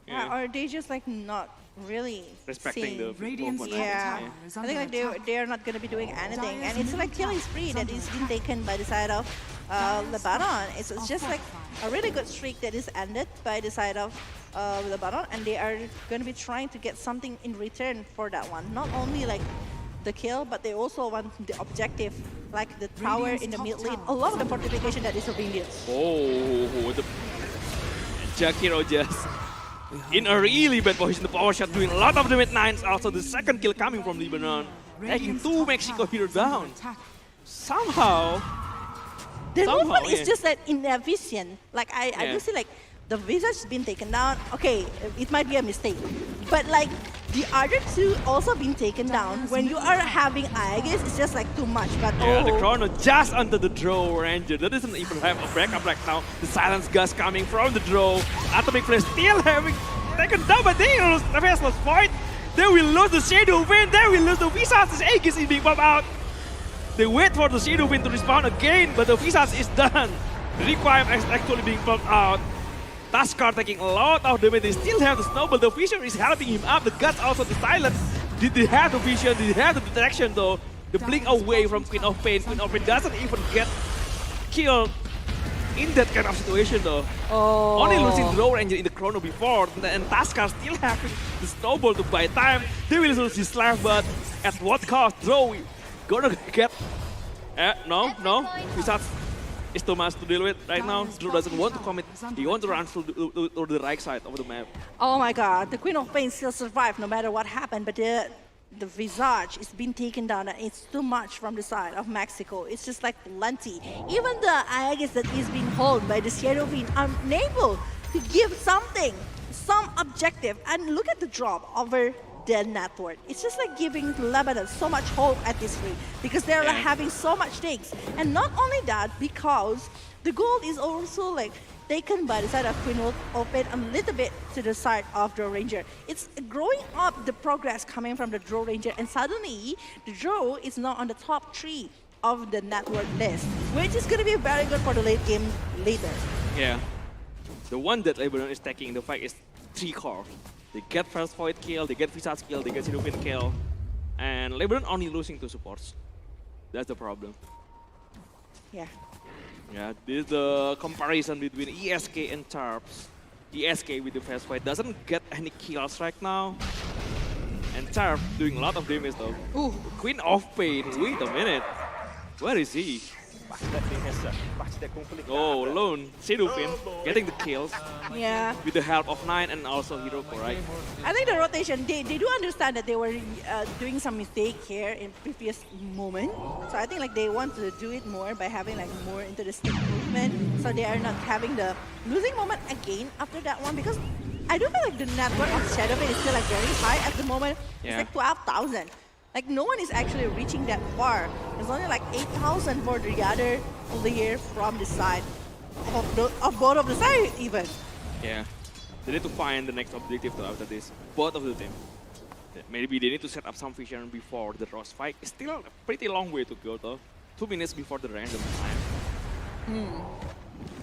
Yeah. Or are they just like not really Respecting seeing? the movement. Yeah, I think like they are not going to be doing anything, and it's like killing spree that is being taken by the side of Lebanon. It's just like a really good streak that is ended by the side of Lebanon, and they are going to be trying to get something in return for that one. Not only like the kill, but they also want the objective, like the tower in the mid lane, along the fortification that is being built. Oh, the Jakiro just in a really bad position. The power shot doing a lot of damage. Nines. Also the second kill coming from Lebanon, taking 2 Mexico heroes down. Somehow, The movement yeah. is just like inefficient. Like I Yeah. do see like the visage's been taken down. Okay, it might be a mistake, but like the other two also been taken down. When you are having Aegis, it's just like too much. But Yeah, the oh, Chrono just under the draw ranger. That doesn't even have a backup right now. The silence gust coming from the draw. Atomic Flare still having taken down, but they lose the Vessel's fight. They will lose the Shadow Wind. They will lose the Visage. Aegis is being popped out. They wait for the Shadow Wind to respawn again, but the Visage is done. The Requiem is actually being popped out. Taskar taking a lot of damage. They still have the Snowball. The Vision is helping him up. The Guts also the silence. Did they have the Vision? Did they have the detection though? The blink away from Queen of Pain. Queen of Pain doesn't even get killed in that kind of situation though. oh. Only losing Draw Ranger in the Chrono before, and Taskar still having the Snowball to buy time. They will lose his life, but at what cost? Draw gonna get... no. Visage is too much to deal with right now. Drew doesn't want to commit. He wants to run to the right side of the map. Oh my God, the Queen of Pain still survived no matter what happened, but the Visage is being taken down and it's too much from the side of Mexico. It's just like plenty. Even the Aegis that is being held by the Shadow Fiend are unable to give something, some objective. And look at the drop over the network. It's just like giving Lebanon so much hope at this rate because they're like having so much takes. And not only that, because the gold is also like taken by the side of Queen of Pain a little bit to the side of Draw Ranger. It's growing up the progress coming from the Draw Ranger, and suddenly the Draw is now on the top 3 of the network list, which is going to be very good for the late game later. Yeah. The one that Lebanon is taking, the fight is 3 core. They get first void kill, they get Visage kill, they get Shadow Wind kill. And Lebanon only losing 2 supports. That's the problem. Yeah. Yeah, this is the comparison between ESK and Tarps. ESK with the fast fight doesn't get any kills right now. And Tarp doing a lot of damage though. Ooh. Queen of Pain, wait a minute. Where is he? Oh, alone. Shadow Fiend getting the kills Yeah. with the help of 9 and also Hiroko, right? I think the rotation, they do understand that they were doing some mistake here in previous moment. So I think like they want to do it more by having like more into the stick movement. So they are not having the losing moment again after that one, because I do feel like the network of Shadow Fiend is still like very high at the moment. Yeah. It's like 12,000. Like no one is actually reaching that far. It's only like 8,000 for the other player from the side of both of the sides even. Yeah. They need to find the next objective though after this. Both of the team. Maybe they need to set up some vision before the Ross fight. It's still a pretty long way to go though. 2 minutes before the random time.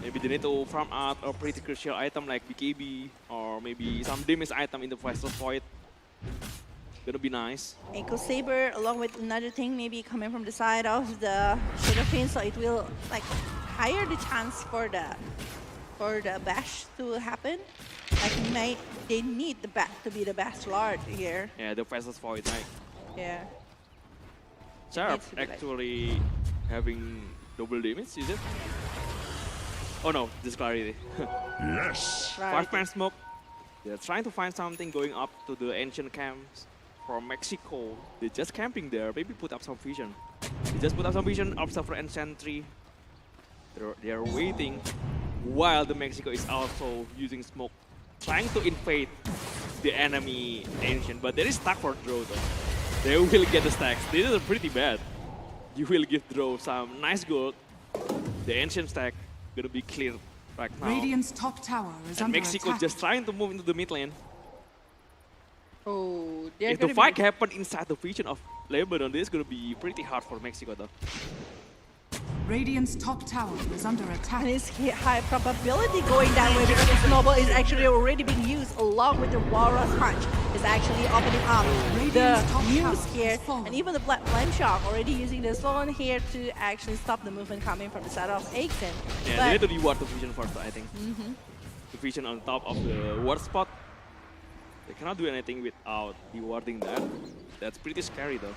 Maybe they need to farm out a pretty crucial item like BKB or maybe some damage item in the Vessel's Void. Gonna be nice. Echo Saber along with another thing maybe coming from the side of the Shadow Fiend, so it will like higher the chance for the bash to happen. Like they need the back to be the best lord here. Yeah, the Vessel's Void, right? Yeah. Sharp Needs to be like- actually having double damage, is it? Oh no, this clarity. Yes. Right. 5-man smoke. They're trying to find something going up to the ancient camps from Mexico. They're just camping there. Maybe put up some vision. They just put up some vision, observer and sentry. They're waiting while the Mexico is also using smoke, trying to invade the enemy ancient. But they is stuck for draw though. They will get the stacks. This is pretty bad. You will give draw some nice gold. The ancient stack gonna be clear right now. Radiant's top tower is And under Mexico attack. just trying to move into the mid lane. Oh, they're If the gonna fight be, happen inside the vision of Lebanon, this is gonna be pretty hard for Mexico though. Radiant's top tower is under attack. and it's high probability going that way because the snowball is actually already being used along with the Walrus Punch. It's actually opening up the news here, and even the Black Flame Shock already using the zone here to actually stop the movement coming from the side of Aixen. Yeah, they need to reward the vision first, I think. The vision on top of the ward spot. They cannot do anything without rewarding that. That's pretty scary though.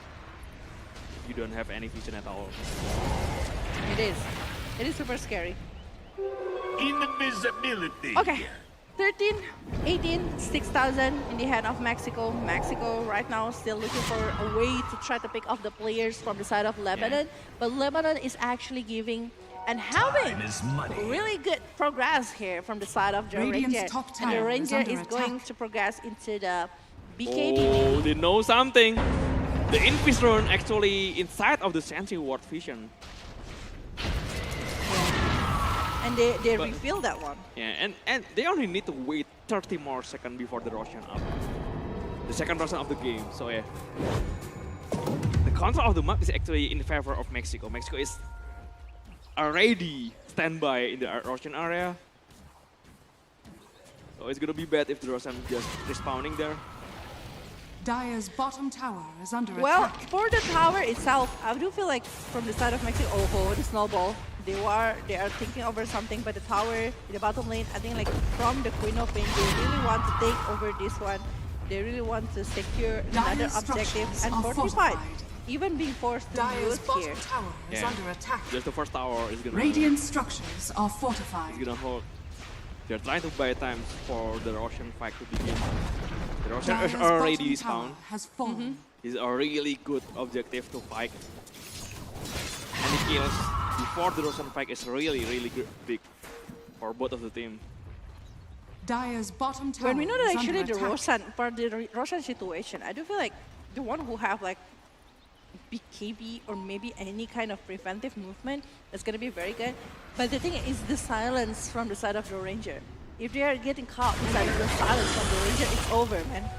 you don't have any vision at all. It is. It is super scary. Invisibility. Okay. 13, 18, 6,000 in the hand of Mexico. Mexico right now still looking for a way to try to pick off the players from the side of Lebanon. But Lebanon is actually giving and having really good progress here from the side of the Radiant's Ranger. top And the tower is Ranger under is going attack. to progress into the BKB. Oh, they know something. The Invis actually inside of the Sensing Ward vision. And they But- reveal that one. Yeah, and they only need to wait 30 more seconds before the Roshan up. The second Roshan of the game, so yeah. The control of the map is actually in favor of Mexico. Mexico is already standby in the Roshan area. So it's gonna be bad if the Roshan just respawning there. Dire's bottom tower is under Well, attack. for the tower itself, I do feel like from the side of Mexico, oh, the snowball. They are thinking over something, but the tower in the bottom lane, I think like from the Queen of Pain, they really want to take over this one. They really want to secure another Dire's objective structures and are fortified. fortified. Even being forced to Dire's lose bottom here. tower is Yeah. under attack. Just the first tower is gonna Radiant structures are fortified. is gonna hold. They're trying to buy time for the Roshan fight to begin. The Roshan is Dire's already bottom tower spawned. has fallen. Is a really good objective to fight. Any kills before the Roshan fight is really big for both of the team. Dire's bottom tower When we know that is actually under the attack. Roshan, for the Roshan situation, I do feel like the one who have like BKB or maybe any kind of preventive movement is going to be very good. But the thing is the silence from the side of the Ranger. If they are getting caught inside of the silence from the Ranger, it's over, man.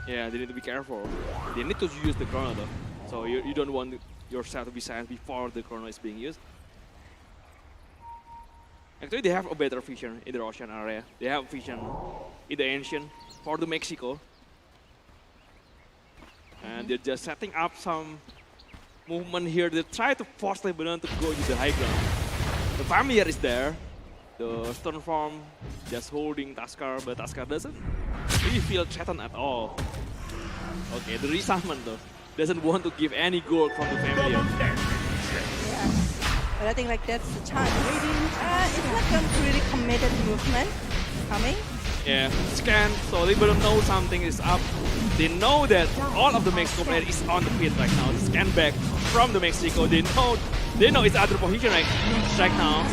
Yeah, they need to be careful. They need to use the chrono though. So you don't want yourself to be silent before the chrono is being used. Actually, they have a better vision in the Roshan area. They have vision in the Ancient for the Mexico. And they're just setting up some movement here. They try to force Lebanon to go to the high ground. The Familiar is there. The Stormform just holding Tusker, but Tusker doesn't really feel threatened at all. Okay, the Resummon though doesn't want to give any gold from the Familiar. Yeah. But I think like that's the chance. It's not going to really committed movement coming. Yeah, scan, so Lebanon know something is up. They know that all of the Mexico player is on the pit right now. Scan back from the Mexico. They know it's other position right now.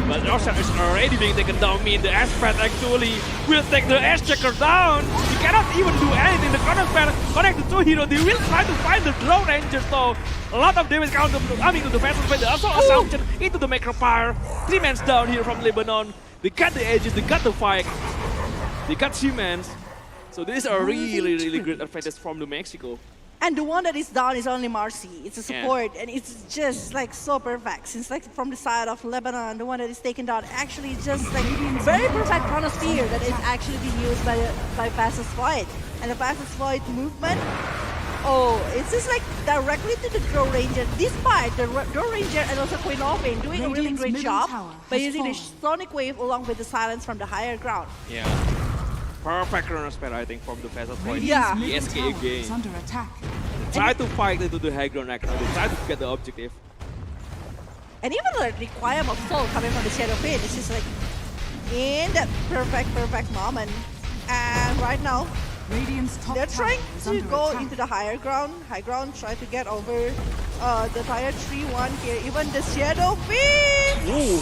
But Roshan is already being taken down. The Aspect actually will take the Checker down. He cannot even do anything. The Chronosphere connected to hero. They will try to find the Drone Ranger. So a lot of damage coming to the vessels, but also assumption into the Macropyre. 3 men down here from Lebanon. They got the edges, they got the fight. They got Siemens. So this is a really good advantage from the Mexico. And the one that is down is only Marcy. It's a Yeah. support, and it's just like so perfect. Since like from the side of Lebanon, the one that is taken down actually just like very perfect chronosphere that is actually being used by Fastest Void. And the Fastest Void movement, oh, it's just like directly to the Drone Ranger. Despite the Drone Ranger and also Queen Open doing a really Radiant's great middle job tower by has using the fallen. Sonic Wave along with the silence from the higher ground. Yeah. Perfect Chronosphere, I think, from the Fastest Void. Yeah. Radiant's ESK middle tower again. is under attack. Try to fight into the high ground right now. They try to get the objective. And even the requirement of soul coming from the Shadow Pit, it's just like in that perfect moment. And right now, Radiant's top they're tower trying is to under go attack. into the high ground, try to get over the tier 3-1 here. Even the Shadow Pit, Ooh.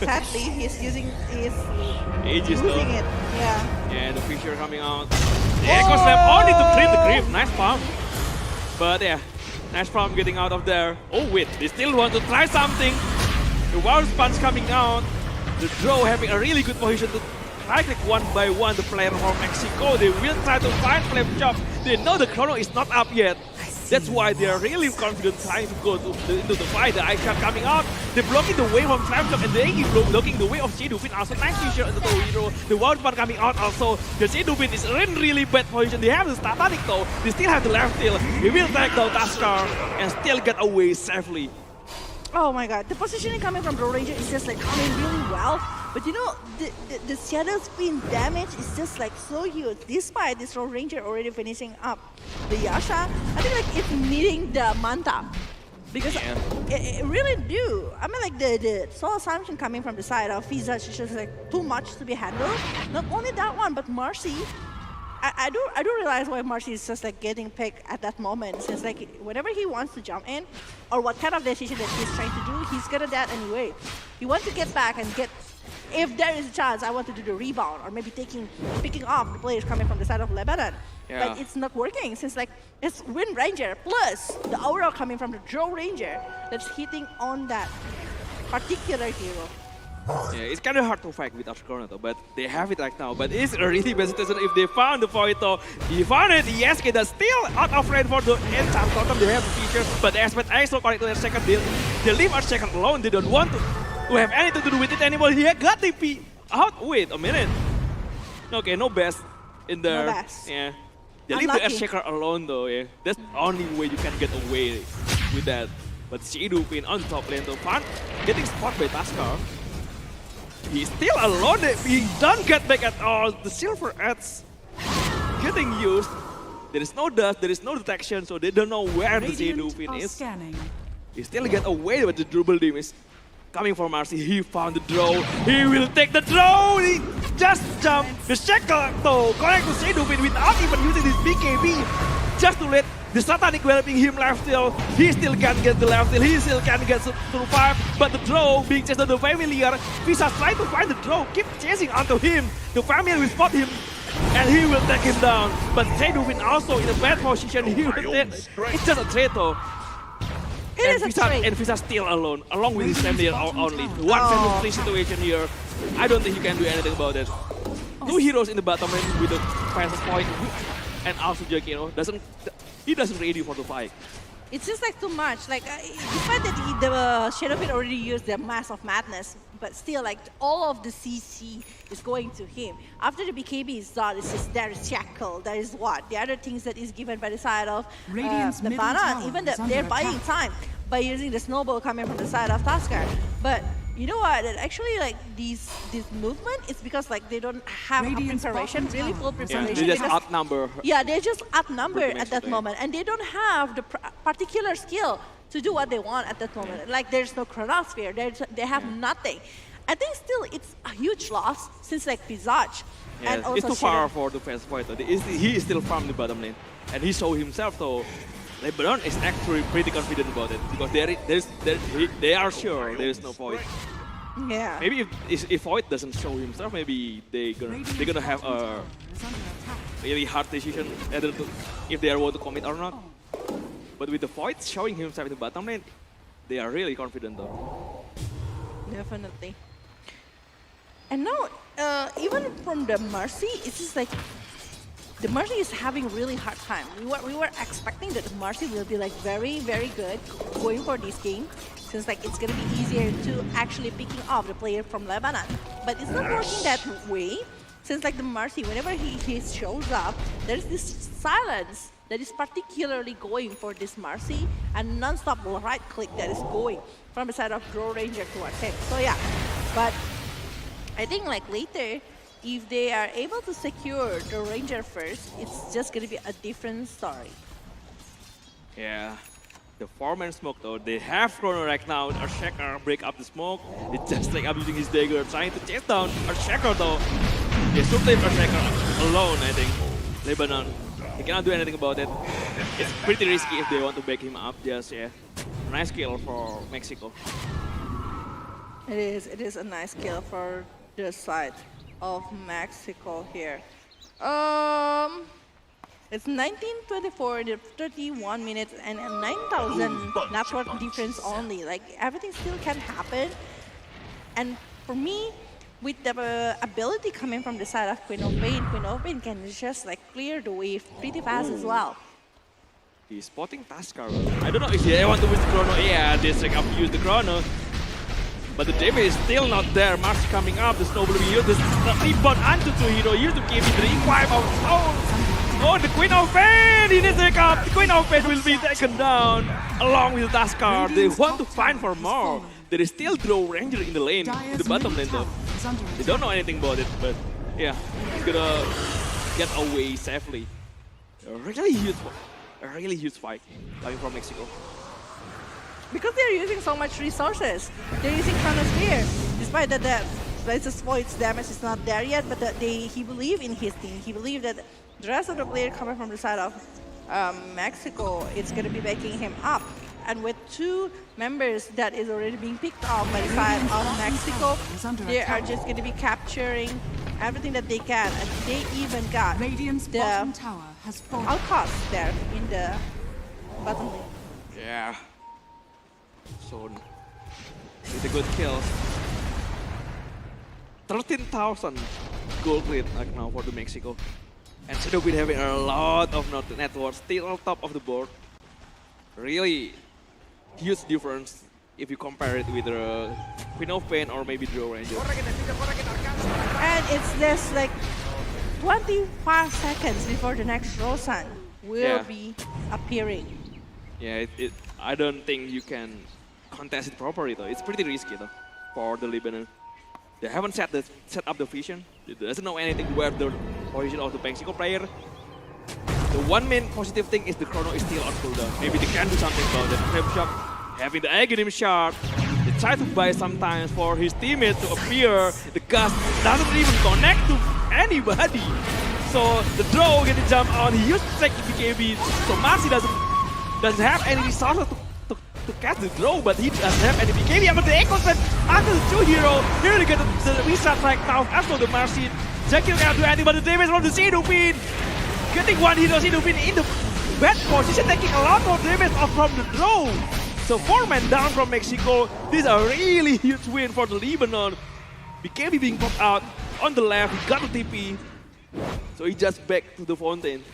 sadly, he's using Aegis losing though. it. Yeah. Yeah, the Fisher coming out. The Echo Slam only to clean the creep. Nice pump. But yeah, nice pump getting out of there. Oh wait, they still want to try something. The Wild Sponge coming out. The Drow having a really good position to right-click one by one the player from Mexico. They will try to find Flame Chop. They know the chrono is not up yet. That's why they are really confident trying to go into the fight. The Ice Shot coming out. They're blocking the way from Flame Chop and they keep blocking the way of Shadowfin. Also, nice Fisher into the hero. The Wild Span coming out also. The Shadowfin is in really bad position. They have the Static though. They still have the left tail. They will take down Tusker and still get away safely. Oh my god, the positioning coming from Drone Ranger is just like coming really well. But you know, the Shadow Spin damage is just like so huge. Despite this Drone Ranger already finishing up the Yasha, I think like it's needing the Manta Because it really do. I mean, like the soul assumption coming from the side of Visage is just like too much to be handled. Not only that one, but Mercy. I do realize why Mercy is just like getting picked at that moment. Since like whenever he wants to jump in, or what kind of decision that he's trying to do, he's gonna that anyway. He wants to get back and get. If there is a chance, I want to do the rebound or maybe picking off the players coming from the side of Lebanon. Yeah. But it's not working since like it's Wind Ranger plus the aura coming from the Draw Ranger that's hitting on that particular hero. Yeah, it's kind of hard to fight with Archcorner though, but they have it right now. But it's a really bad situation if they found the point though. He found it, ESK that's still out of range for the entire totem. They have the feature, but they expect ISO connect to their second. They leave Archcorner alone, they don't want to have anything to do with it anymore. He got the P out. Wait a minute. Okay, no best in there. No best. Yeah. They leave the Earthshaker alone though, yeah. That's the only way you can get away with that. But Shadowpin on top lane though, fun getting spotted by Taskar. He's still alone, he don't get back at all. The silver edge getting used. There is no dust, there is no detection, so they don't know where the Shadowpin is. He still get away with the dribble team is coming for Marcy. He found the draw. He will take the draw. He just jumped. The shackle though connect to Shadowpin without even using this BKB. Just to let the Satanic developing him left steal. He still can't get the left steal. He still can't get through 5. But the draw being chased on the familiar. Visage trying to find the draw. Keep chasing onto him. The familiar will spot him. And he will take him down. But Shadowpin also in a bad position. He will take. It's just a traitor. And Visage still alone, along with his family only. One family situation here. I don't think he can do anything about it. 2 heroes in the bottom lane with the fastest point, and also Giacchino doesn't ready for the fight. It's just like too much. Like despite that the Shadowpin already used the Mass of Madness, but still like all of the CC is going to him. After the BKB is done, it's just there is Shackle, there is what? The other things that is given by the side of Lebanon, even they're buying time by using the snowball coming from the side of Taskar. But you know what? Actually, like this movement is because like they don't have a preparation, really full preparation. Yeah, they just outnumber. Yeah, they're just outnumbered at that moment, and they don't have the particular skill to do what they want at that moment. Like there's no chronosphere, they have nothing. I think still it's a huge loss since like Visage and also it's too far for the fast fighter. He is still from the bottom lane, and he showed himself though. LeBanon is actually pretty confident about it because they are sure there is no Void. Yeah. Maybe if Void doesn't show himself, maybe they're gonna have a really hard decision either if they are want to commit or not. But with the Void showing himself in the bottom lane, they are really confident though. Definitely. And now, even from the Mercy, it's just like the Mercy is having really hard time. We were expecting that the Mercy will be like very, very good going for this game, since like it's gonna be easier to actually picking off the player from Lebanon. But it's not working that way, since like the Mercy, whenever he shows up, there's this silence that is particularly going for this Mercy, and non-stop right click that is going from the side of Draw Ranger towards him. So yeah, but I think like later, if they are able to secure the Ranger first, it's just gonna be a different story. Yeah, the 4-man smoke though, they have Chrono right now. Earthshaker break up the smoke. It's just like I'm using his dagger, trying to chase down Earthshaker though. They should leave Earthshaker alone, I think. Lebanon, they cannot do anything about it. It's pretty risky if they want to back him up. Just yeah, nice kill for Mexico. It is a nice kill for the side of Mexico here. It's 1924 in the 31 minutes and 9,000 network difference only. Like everything still can happen. And for me, with the ability coming from the side of Queen of Pain can just like clear the wave pretty fast as well. He's spotting Taskar. I don't know if they want to use the Chrono. Yeah, they check up to use the Chrono. But the damage is still not there. March coming up, the snowball will use the rebound onto the hero. Here's the KB, the revive of oh, the Queen of Pain! He needs to take up. The Queen of Pain will be taken down along with Taskar. They want to find for more. There is still Draw Ranger in the lane, in the bottom lane though. They don't know anything about it, but yeah, he's gonna get away safely. A really huge fight coming from Mexico. because they're using so much resources. They're using Chronosphere, despite that the Blaze's Void's damage is not there yet, but he believed in his team. He believed that the rest of the player coming from the side of Mexico, it's going to be backing him up. And with 2 members that is already being picked off by the side of Mexico, they are just going to be capturing everything that they can. And they even got Radiant's the bottom tower has fallen. outcast there in the bottom lane. Yeah. So, with the good kills. 13,000 gold rate right now for the Mexico. And Shadowbin having a lot of net worth, still on top of the board. Really huge difference if you compare it with the Queen of Pain or maybe Draw Ranger. And it's just like 25 seconds before the next Rosan will be appearing. Yeah, I don't think you can contest it properly though. It's pretty risky though for the Lebanon. They haven't set up the vision. They doesn't know anything where the position of the Mexico player. The one main positive thing is the Chrono is still on cooldown. Maybe they can do something about it. Flame having the Aghanim shard. They try to buy sometimes for his teammate to appear. The Gust doesn't even connect to anybody. So the draw getting jump on. He used to take BKB. So Marcy doesn't have any resources to catch the draw, but he doesn't have any BKB. But the Echo Set after the 2 hero. Here they get the reset right now after the Marcy. Jackie can't do anything, but the damage from the Shadowbin. Getting 1 hero Shadowbin in the bad position, taking a lot more damage off from the draw. So 4 men down from Mexico. This is a really huge win for the Lebanon. BKB being popped out on the left. He got the TP. So he just back to the fountain.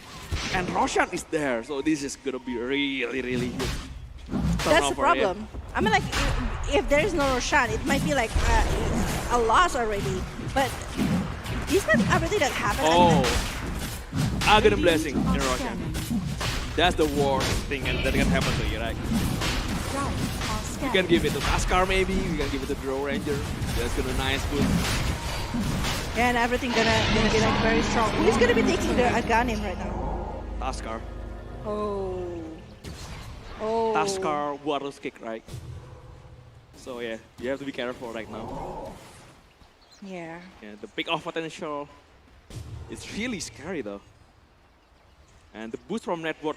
And Roshan is there. So this is gonna be really, really huge. That's the problem. I mean, like, if there is no Roshan, it might be like a loss already. But isn't everything that happened? Oh, Aghanim Blessing in Roshan. That's the worst thing that can happen to you, right? You can give it to Taskar maybe, you can give it to Draw Ranger. That's gonna nice good. And everything gonna be like very strong. Who's gonna be taking the Aghanim right now? Taskar. Oh. Oh. Taskar Warless kick, right? So yeah, you have to be careful right now. Yeah. Yeah, the pick off potential. It's really scary though. And the boost from network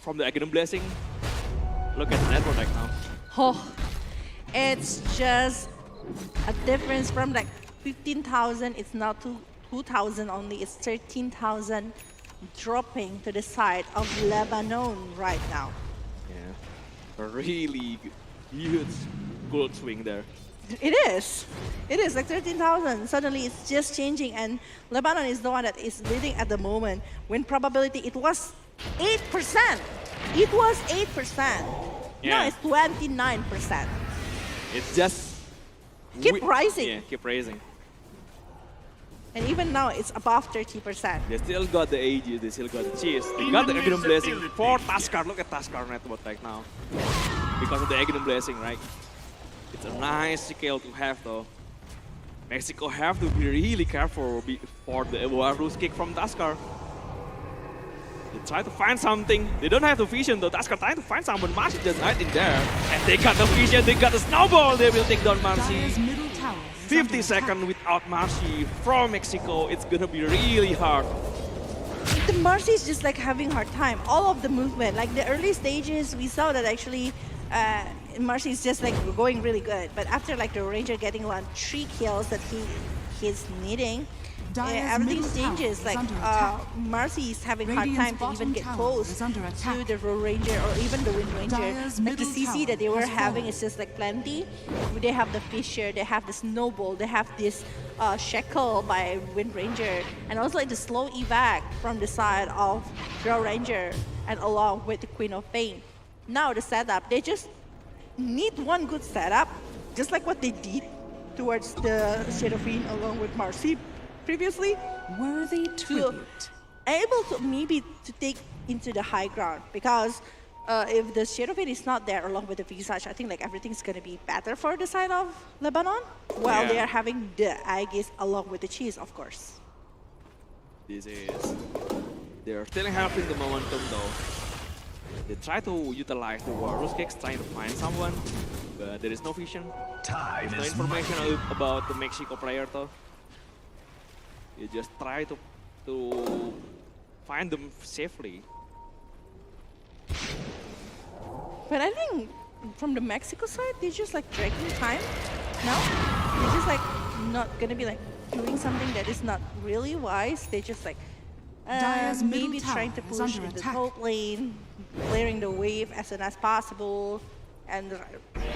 from the Aghanim Blessing. Look at the network right now. Oh, it's just a difference from like 15,000. It's now 2,000 only. It's 13,000 dropping to the side of Lebanon right now. Yeah, a really huge gold swing there. It is. It is like 13,000. Suddenly it's just changing, and Lebanon is the one that is leading at the moment. Win probability, it was 8%. It was 8%. Yeah. Now it's 29%. It's just Keep rising. Yeah, keep rising. And even now it's above 30%. They still got the AG, they still got the cheese. They got the Aghanim Blessing for Taskar. Look at Taskar network right now. Because of the Aghanim Blessing, right? It's a nice skill to have though. Mexico have to be really careful for the Warless kick from Taskar. They try to find something. They don't have the vision though. Taskar trying to find someone. Marcy just right in there. And they got the vision, they got the snowball. They will take down Marcy. 50 seconds without Marcy from Mexico. It's gonna be really hard. The Marcy is just like having hard time. All of the movement, like the early stages, we saw that actually Marcy is just like going really good. But after like the Ranger getting around 3 kills that he's needing, everything changes. Like Marcy is having hard time to even get close to the Road Ranger or even the Wind Ranger. Like the CC that they were having is just like plenty. They have the Fisher, they have the Snowball, they have this Shackle by Wind Ranger, and also like the slow evac from the side of Road Ranger, and along with the Queen of Pain. Now the setup, they just need one good setup, just like what they did towards the Shadowfiend along with Marcy previously, Worthy tribute. able to maybe to take into the high ground, because if the Shadowfiend is not there along with the Visage, I think like everything's gonna be better for the side of Lebanon, while they are having the Aegis along with the Cheese, of course. They're still having the momentum though. They try to utilize the warless kicks, trying to find someone, but there is no vision. Time No is information money. about the Mexico player though. You just try to find them safely. But I think from the Mexico side, they're just like dragging time. No, they're just like not gonna be like doing something that is not really wise. They're just like Dire's middle maybe tower trying to is push under in the attack. top lane, clearing the wave as soon as possible, and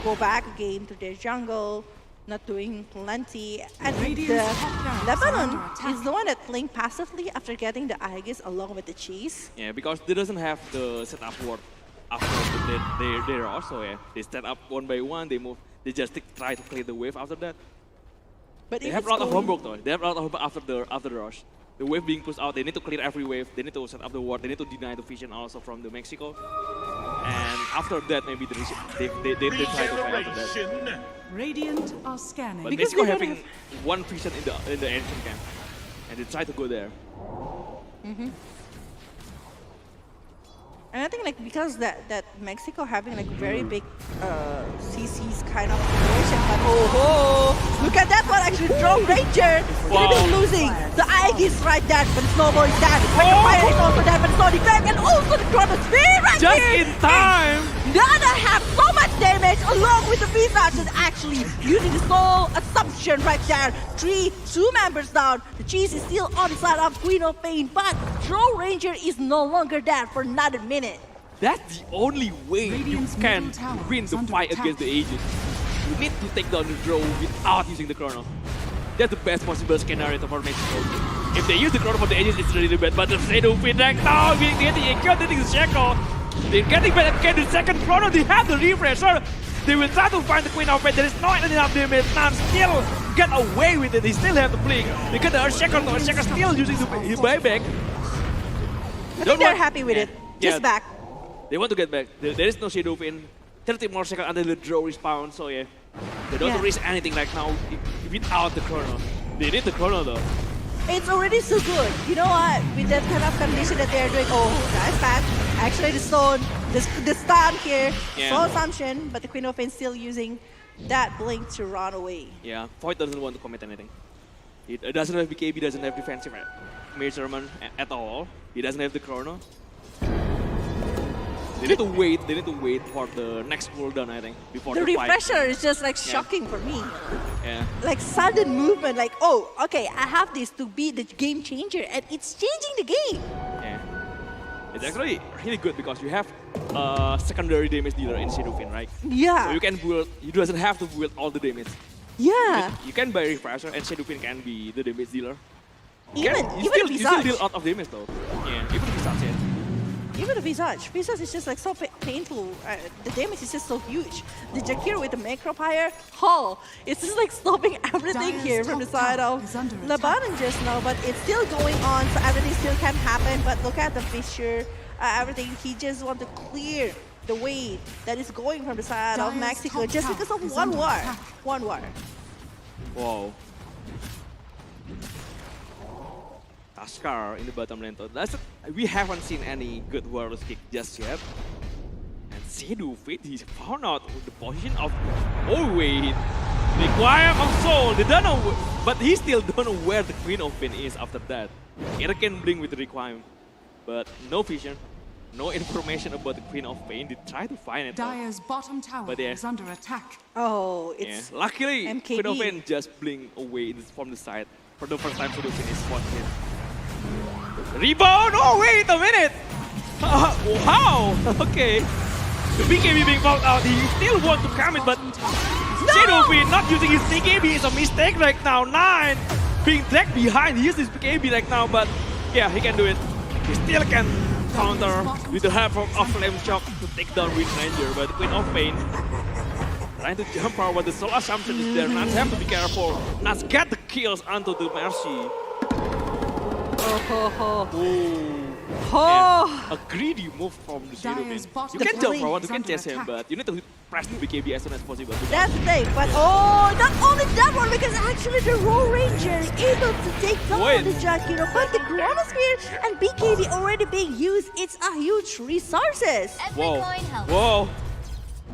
go back again to their jungle. Not doing plenty. And Radiant's the top tower is Lebanon under attack. is the one that playing passively after getting the Aegis along with the cheese. Yeah, because they doesn't have the setup ward after they're also, yeah. They set up one by one, they move, they just try to clear the wave after that. But They if have a it's lot of going- homework though. They have a lot of homework after the rush. The wave being pushed out, they need to clear every wave, they need to set up the ward, they need to deny the vision also from the Mexico. And after that, maybe they try to fight after that. Regeneration. Radiant are scanning. But Because Mexico they don't having one vision in the ancient camp, and they try to go there. And I think like because that Mexico having like very big CCs kind of situation, but look at that one actually Drone Ranger gonna be losing the Aegis right there, but the snowball is dead. The fire is also dead, but it's not declared, and also the Chronosphere right Just here. in time! Nana have so much damage along with the Visage and actually using the soul assumption right there. Two members down. The cheese is still on the side of Queen of Pain, but Drone Ranger is no longer there for another minute. That's the only way Radiant's you can middle tower win is the under fight attack. against the Aegis. You need to take down the drone without using the chrono. That's the best possible scenario for Mexico. If they use the chrono for the Aegis, it's really bad. But the Shadow Fin right now, being getting the Shackle. They're getting back again the second chrono. They have the refresher. They will try to find the Queen of Pain. There is not enough damage. Now still get away with it. They still have the blink. They get the Earthshaker. The Earthshaker still using the buyback. I think they're happy with it. Yeah. Just back. They want to get back. There is no Shadow Fin. 30 more seconds until the draw respawns, so yeah. They don't Yeah. risk anything right now without the chrono. They need the chrono though. It's already so good. You know what? With that kind of condition that they're doing, that's bad. Actually, the stone, the stun here, Yeah. soul assumption, but the Queen of Pain still using that blink to run away. Yeah, Void doesn't want to commit anything. He doesn't have BKB, doesn't have defensive measurement at all. He doesn't have the chrono. They need to wait for the next cooldown, I think, before The the fight. refresher is just like shocking for me. Yeah. Like sudden movement, like, oh, okay, I have this to be the game changer, and it's changing the game. Yeah. It's actually really good because you have a secondary damage dealer in Shadowfin, right? Yeah. So you can build, you doesn't have to build all the damage. Yeah. You can buy refresher and Shadowfin can be the damage dealer. Even You still Visage. deal a lot of damage though. Yeah, even Visage, yeah. Even the Visage. Visage is just like so painful. The damage is just so huge. The Jakir with the Macropire, it's just like stopping everything Dire's here from the top side tower of is under Lebanon just now, but it's still going on, so everything still can happen. But look at the Fisher, everything. He just want to clear the way that is going from the side of Dire's Mexico top just tower because of is one under war. attack. One war. Wow. Taskar in the bottom lane. Though. We haven't seen any good warless kick just yet. And Shadowfin, he found out the position of wait. Require of soul. They don't know, but he still don't know where the Queen of Pain is after that. It can blink with the requirement, but no vision, no information about the Queen of Pain. They try to find it. Though. Dire's bottom tower But yeah. is under attack. Oh, Yeah. it's Luckily, MKB. Queen of Pain just blink away from the side. For the first time, Shadowfin is spotted him. Rebound! Oh, wait a minute! Wow! Okay. The BKB being fouled out. He still wants to come in, but Shadowfin not using his BKB is a mistake right now. 9 being dragged behind. He uses his BKB right now, but yeah, he can do it. He still can counter with the help of Flame Shock to take down Wind Ranger, but Queen of Pain trying to jump forward. The soul assumption is there. Nats have to be careful. Nats get the kills onto the Mercy. Oh. A greedy move from the Dire's Shadowfin. bottom You can tower jump is forward, you can under chase him, attack. but you need to suppress the BKB as soon as possible. That's the thing, but oh, not only that one, because actually the Roll Ranger able to take down the Jakiro, but the Chronosphere and BKB already being used. It's a huge resources. Whoa, whoa,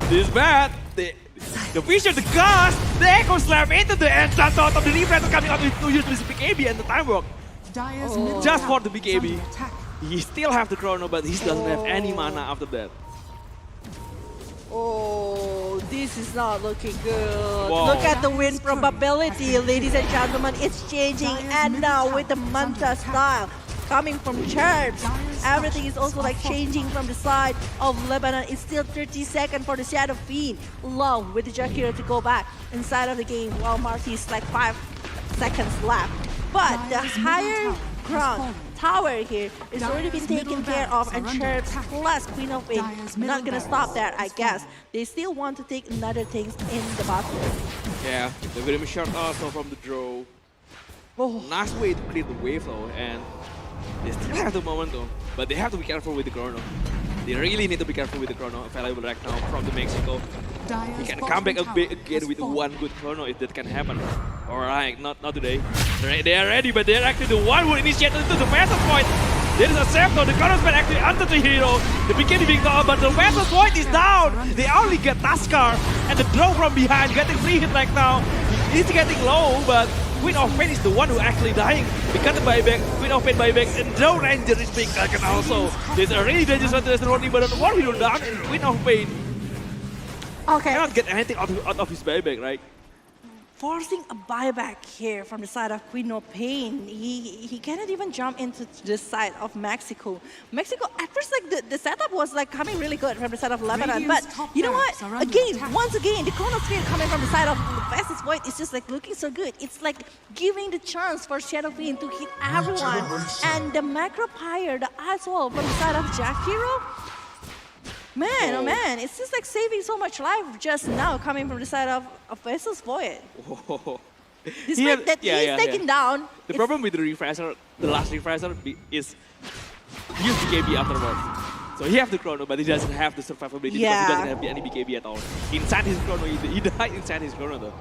this is bad. The vision, the gust, the echo slam into the end shot of the reflex coming out with 2 use with BKB and the time work. Just for the BKB. He still have the chrono, but he doesn't have any mana after that. Oh, this is not looking good. Whoa. Look at the win probability, ladies and gentlemen. It's changing, and now with the Manta style coming from Chirps, everything is also like changing from the side of Lebanon. It's still 30 seconds for the Shadow Fiend. Long with the Jakiro to go back inside of the game, while Marty is like 5 seconds left. But the higher ground tower here is already been taken care of, and Chirps plus Queen of Pain not gonna stop there, I guess. They still want to take another things in the battle. Yeah, the very shot also from the draw. Oh. Nice way to clear the wave though, and they still have the momentum, but they have to be careful with the chrono. They really need to be careful with the chrono available right now from the Mexico. He can come back again with one good chrono if that can happen. Alright, not today. They are ready, but they're actually the one who initiated into the Vessel's Void. There is a Septo, the Chronosphere actually under the hero. The beginning being down, but the Vessel's Void is down. They only get Tuskar and the draw from behind, getting 3 hit right now. He's getting low, but Queen of Pain is the one who actually dying. We got the buyback, Queen of Pain buyback, and no Ranger is being taken also. There's a really dangerous one to the Rodney, but one hero down and Queen of Pain cannot get anything out of his buyback, right? Forcing a buyback here from the side of Queen of Pain. He cannot even jump into the side of Mexico. Mexico, at first, like the setup was like coming really good from the side of Lebanon, but you know what? Again, once again, the Chronosphere coming from the side of the Fastest Void is just like looking so good. It's like giving the chance for Shadow Fiend to hit everyone. And the Macro Pyre, the Ice Wall from the side of Jakiro. Man, oh man, it's just like saving so much life just now coming from the side of Vessel's Void. Despite that he's taken down. The problem with the refresher, the last refresher is use BKB afterwards. So he has the chrono, but he doesn't have the survivability because he doesn't have any BKB at all. Inside his chrono, he died inside his chrono though.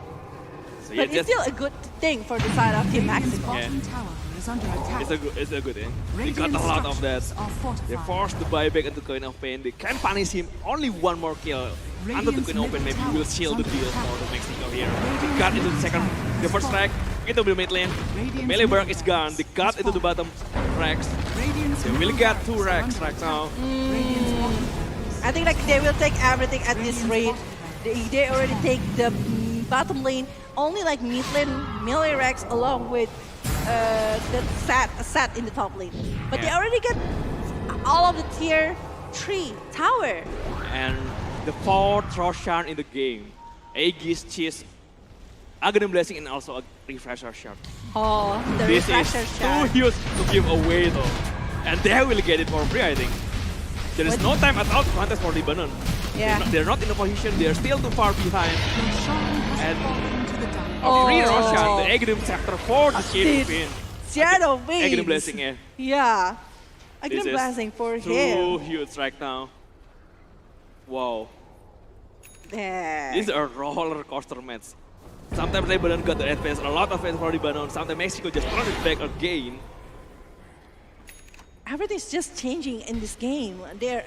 So but it's still a good thing for the side of Team Mexico. Yeah. It's a good thing. They got a lot of that. They forced the buyback into Queen of Pain. They can punish him. Only one more kill. Under the Queen of Pain, maybe will seal the deal for the Mexico here. They got into the first track, into the mid lane. The melee barrack is gone. They got into the bottom racks. They will get 2 racks right now. I think like they will take everything at this rate. They already take the bottom lane, only like mid lane, melee racks along with the set in the top lane. But they already get all of the tier 3 tower. And the 4th Roshan in the game. Aegis, Cheese, Aghanim Blessing, and also a refresher shot. Oh, the this refresher is shot. too huge to give away though. And they will get it for free, I think. There is no time at all to contest for Lebanon. Yeah. They're not in a position, they're still too far behind. And a free Roshan, the Aghanim Scepter for the Shadow Fiend. Shadow Fiend. Aghanim Blessing, yeah. Yeah. Aghanim Blessing for him. Too huge right now. Wow. There. These are roller coaster match. Sometimes Lebanon got the advance, a lot of advance for Lebanon. Sometimes Mexico just throws it back again. Everything's just changing in this game.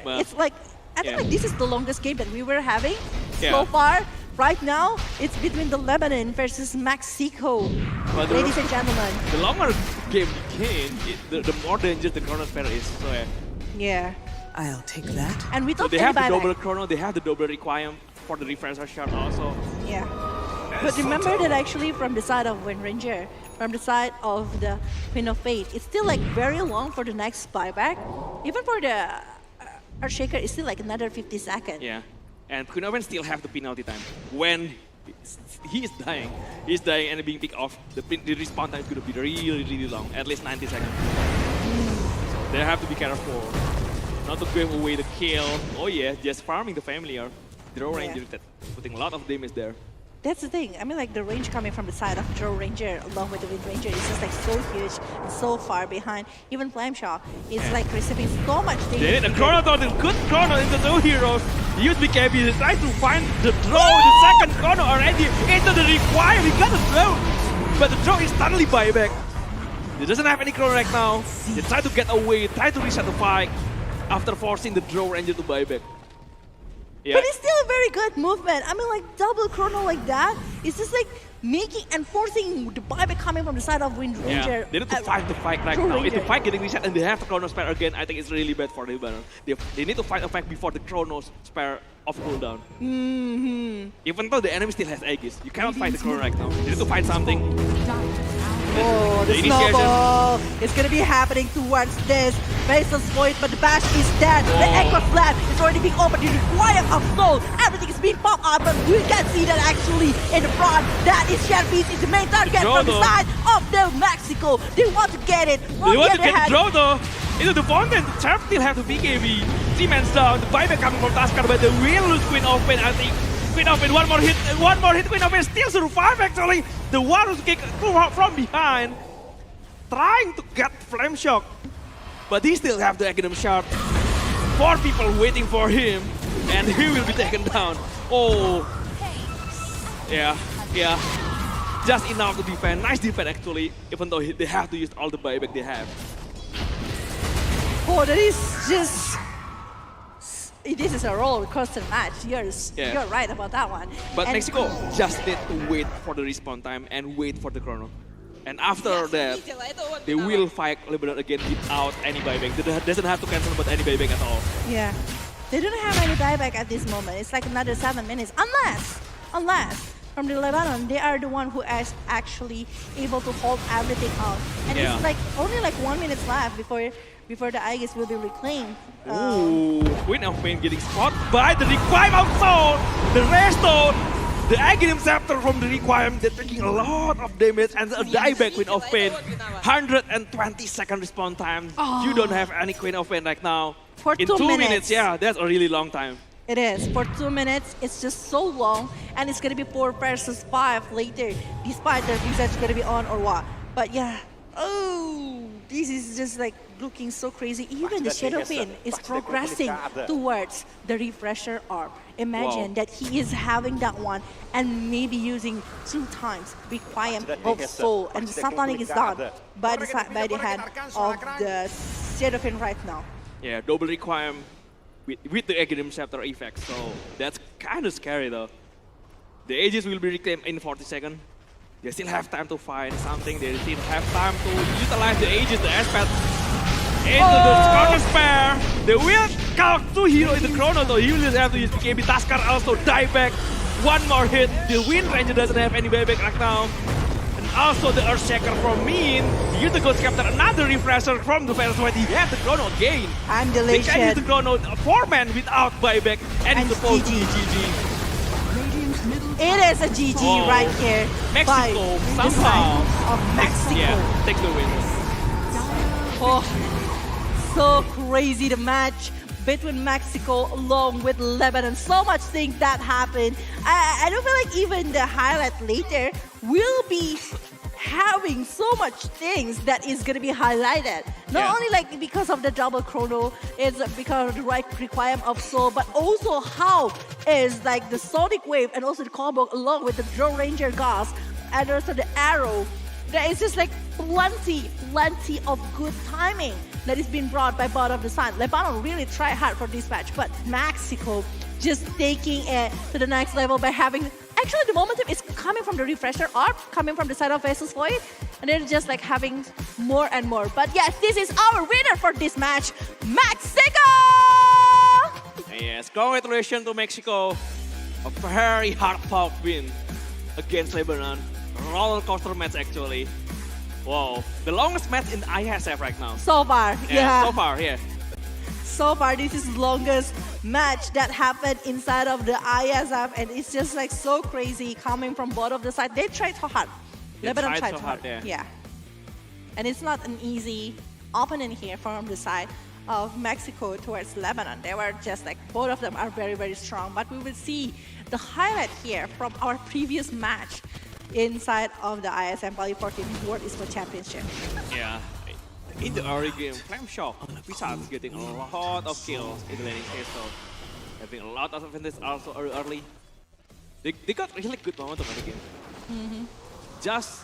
Well, it's like, I think like this is the longest game that we were having Yeah. so far. Right now, it's between the Lebanon versus Mexico, But ladies and gentlemen. The longer game became, the more dangerous the Chronosphere is. So Yeah. I'll take that. And we so thought they have the double chrono, they have the double requirement for the refresher shot also. Yeah. But remember that actually from the side of Wind Ranger, from the side of the Queen of Fate, it's still like very long for the next buyback. Even for the Earthshaker, it's still like another 50 seconds. Yeah. And Queen of Pain still have the penalty time. When he's dying and being picked off, the respawn time is going to be really long, at least 90 seconds. So they have to be careful not to give away the kill. Oh yeah, just farming the family or Draw Ranger that putting a lot of damage there. That's the thing. I mean, like the range coming from the side of Draw Ranger along with the Wind Ranger is just like so huge and so far behind. Even Flameshaw is like receiving so much damage. They need a chrono though, the good chrono in the two heroes. Use BKB, he tries to find the draw, the second chrono already into the require. He got the draw, but the draw is suddenly buyback. He doesn't have any chrono right now. They try to get away, try to reset the fight after forcing the Draw Ranger to buyback. Yeah. But it's still a very good movement. I mean, like double chrono like that. It's just like making and forcing the buyback coming from the side of Wind Ranger. Yeah, they need to fight the fight right now. If the fight getting reset and they have the chrono spare again, I think it's really bad for LEBANON. They need to fight a fight before the chrono spare off cooldown. Even though the enemy still has Aegis, you cannot fight the chrono right now. You need to find something. Oh, the snowball is going to be happening towards this Basel's Void, but the bash is dead. The Echo Flap is already being opened. You require a soul. Everything is being popped out, but we can see that actually in the front. That is Sharpies is the main target from the side of the Mexico. They want to get it. They want to get the draw though. Into the fountain, the Charp still have the BKB. 3 man's down. The buyback coming from Tusker, but they will lose Queen of Pain, I think. Queen of Pain, one more hit, Queen of Pain still survive actually. The Warus kick from behind, trying to get Flame Shock, but he still have the Agham Shard. 4 people waiting for him, and he will be taken down. Oh, yeah. Just enough to defend. Nice defense actually, even though they have to use all the buyback they have. Oh, that is just... This is a roller coaster match. You're right about that one. But Mexico just need to wait for the respawn time and wait for the chrono. And after that, they will fight LEBANON again without any buyback. They doesn't have to cancel about any buyback at all. Yeah. They don't have any buyback at this moment. It's like another 7 minutes. Unless from the LEBANON, they are the one who is actually able to hold everything out. And it's like only like 1 minute left before the Aegis will be reclaimed. Ooh, Queen of Pain getting spotted by the Requiem of Soul. The Resto, the Agham Scepter from the Requiem, they're taking a lot of damage and a dieback Queen of Pain. 120-second respawn time. You don't have any Queen of Pain right now. For in 2 2 minutes. minutes, yeah, that's a really long time. It is. For 2 minutes, it's just so long, and it's gonna be 4 versus 5 later, despite the reset's gonna be on or what. But yeah, this is just like looking so crazy. Even the Shadow Pain is progressing towards the Refresher Orb. Imagine that he is having that one and maybe using 2 times Requiem of Soul, and the Satanic is done by the hand of the Shadow Pain right now. Yeah, double Requiem with the Agham Scepter effect, so that's kind of scary though. The Aegis will be reclaimed in 40 seconds. They still have time to find something, they still have time to utilize the Aegis, the Aspect into the Chrono Spare. They will count 2 heroes in the Chrono though, he will just have to use BKB. Tusker also die back, 1 more hit. The Wind Ranger doesn't have any buyback right now. And also the Earthshaker from Min, use the Ghost Captor, another Refresher from the Fearless White. He has the Chrono again. And they can use the Chrono, 4-man without buyback, and it's supposed to be GG. It is a GG right here. Mexico somehow of Mexico. Take the win. So crazy the match between Mexico along with LEBANON. So much things that happened. I don't feel like even the highlight later will be having so much things that is going to be highlighted. Not only like because of the double chrono, it's because of the right Requiem of Soul, but also how is like the Sonic Wave and also the combo along with the Draw Ranger Gas and also the arrow. There is just like plenty of good timing that is being brought by both of the sides. LEBANON really tried hard for this match, but Mexico just taking it to the next level by having... Actually, the momentum is coming from the Refresher Orb, coming from the side of Vesus Void, and they're just like having more and more. But yes, this is our winner for this match, Mexico! Yes, congratulations to Mexico. A very hard-fought win against LEBANON. Roller coaster match actually. Wow, the longest match in IESF right now. So far, So far, So far, this is the longest match that happened inside of the IESF, and it's just like so crazy coming from both of the sides. They tried so hard. LEBANON tried so hard. Yeah. And it's not an easy opponent here from the side of Mexico towards Lebanon. They were just like, both of them are very, very strong. But we will see the highlight here from our previous match inside of the ISM Bali 14 World Esports Championship. Yeah. In the early game, Flame Shock, Wizards is getting a lot of kills in the laning phase, so having a lot of advantage also early. They got really good momentum in the game. Just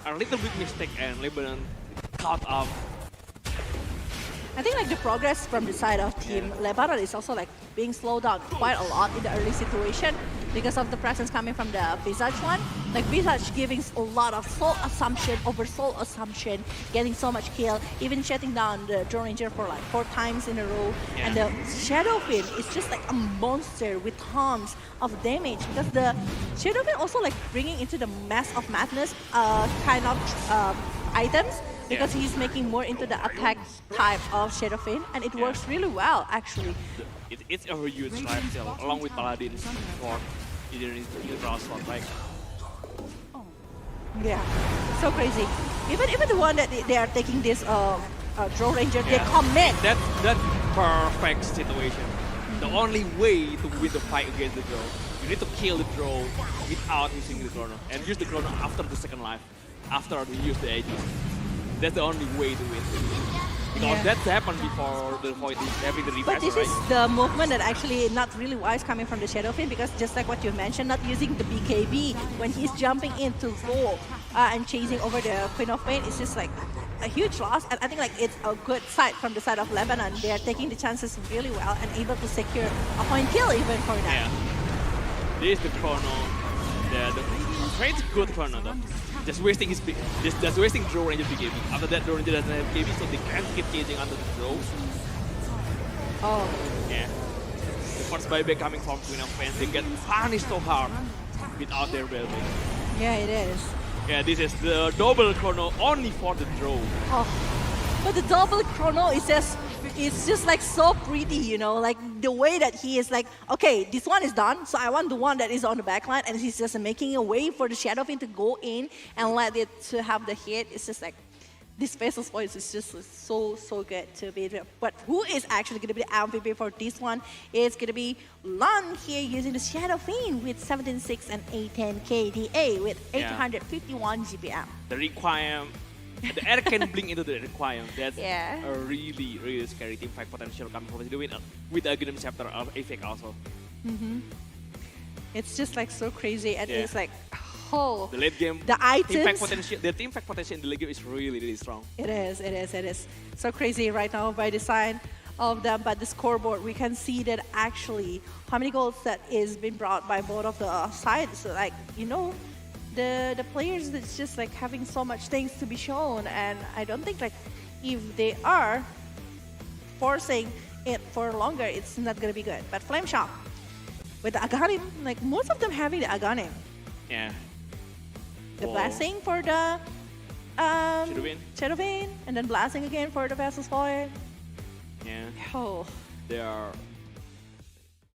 a little bit mistake and Lebanon caught up. I think like the progress from the side of Team Lebanon is also like being slowed down quite a lot in the early situation because of the presence coming from the Visage one. Like Visage giving a lot of soul assumption over soul assumption, getting so much kill, even shutting down the Drone Ranger for like 4 times in a row. And the Shadowfin is just like a monster with tons of damage because the Shadowfin also like bringing into the Mass of Madness kind of items. Because he's making more into the attack type of Shadowfin, and it works really well, actually. It's a huge life steal, along with Paladin for either draw slot, like. Yeah, so crazy. Even the one that they are taking this Drone Ranger, they commit. That's perfect situation. The only way to win the fight against the drone, you need to kill the drone without using the chrono, and use the chrono after the second life, after you use the Aegis. That's the only way to win. Because that's happened before the Void is having the refresh, But this is the movement that actually not really wise coming from the Shadowfin, because just like what you mentioned, not using the BKB when he's jumping into roll and chasing over the Queen of Pain, it's just like a huge loss. And I think like it's a good side from the side of Lebanon. They are taking the chances really well and able to secure a point kill even for that. Yeah. This is the chrono. The it's good chrono though. Just wasting his just wasting Drone Ranger BKB. After that, Drone Ranger doesn't have BKB, so they can't keep chasing under the drone. Oh. Yeah. The first buyback coming from Queen of Pain, they get punished so hard without their bellback. Yeah, it is. Yeah, this is the double chrono only for the drone. Oh. But the double chrono is just, it's just like so pretty, you know, like the way that he is like, okay, this one is done, so I want the one that is on the back line, and he's just making a way for the Shadowfin to go in and let it to have the hit. It's just like, this Faceless Voice is just so good to be there. But who is actually going to be the MVP for this one? It's going to be Lon here using the Shadowfin with 17.6 and 810 KDA with 851 GPM. The Requiem. The air can blink into the Requiem. That's Yeah. a really scary team fight potential coming from the win with a Grim Scepter effect also. It's just like so crazy, and it's like, oh, The late game the items. the team fight potential in the late game is really strong. It is so crazy right now by design of them, but the scoreboard, we can see that actually how many goals that is being brought by both of the sides. So like, you know, the players, that's just like having so much things to be shown, and I don't think like if they are forcing it for longer, it's not gonna be good. But Flame Shock with the Aghanim, like most of them having the Aghanim. Yeah. The blasting for the Shadowfin, and then blasting again for the Faceless Void. yeah. Oh. They are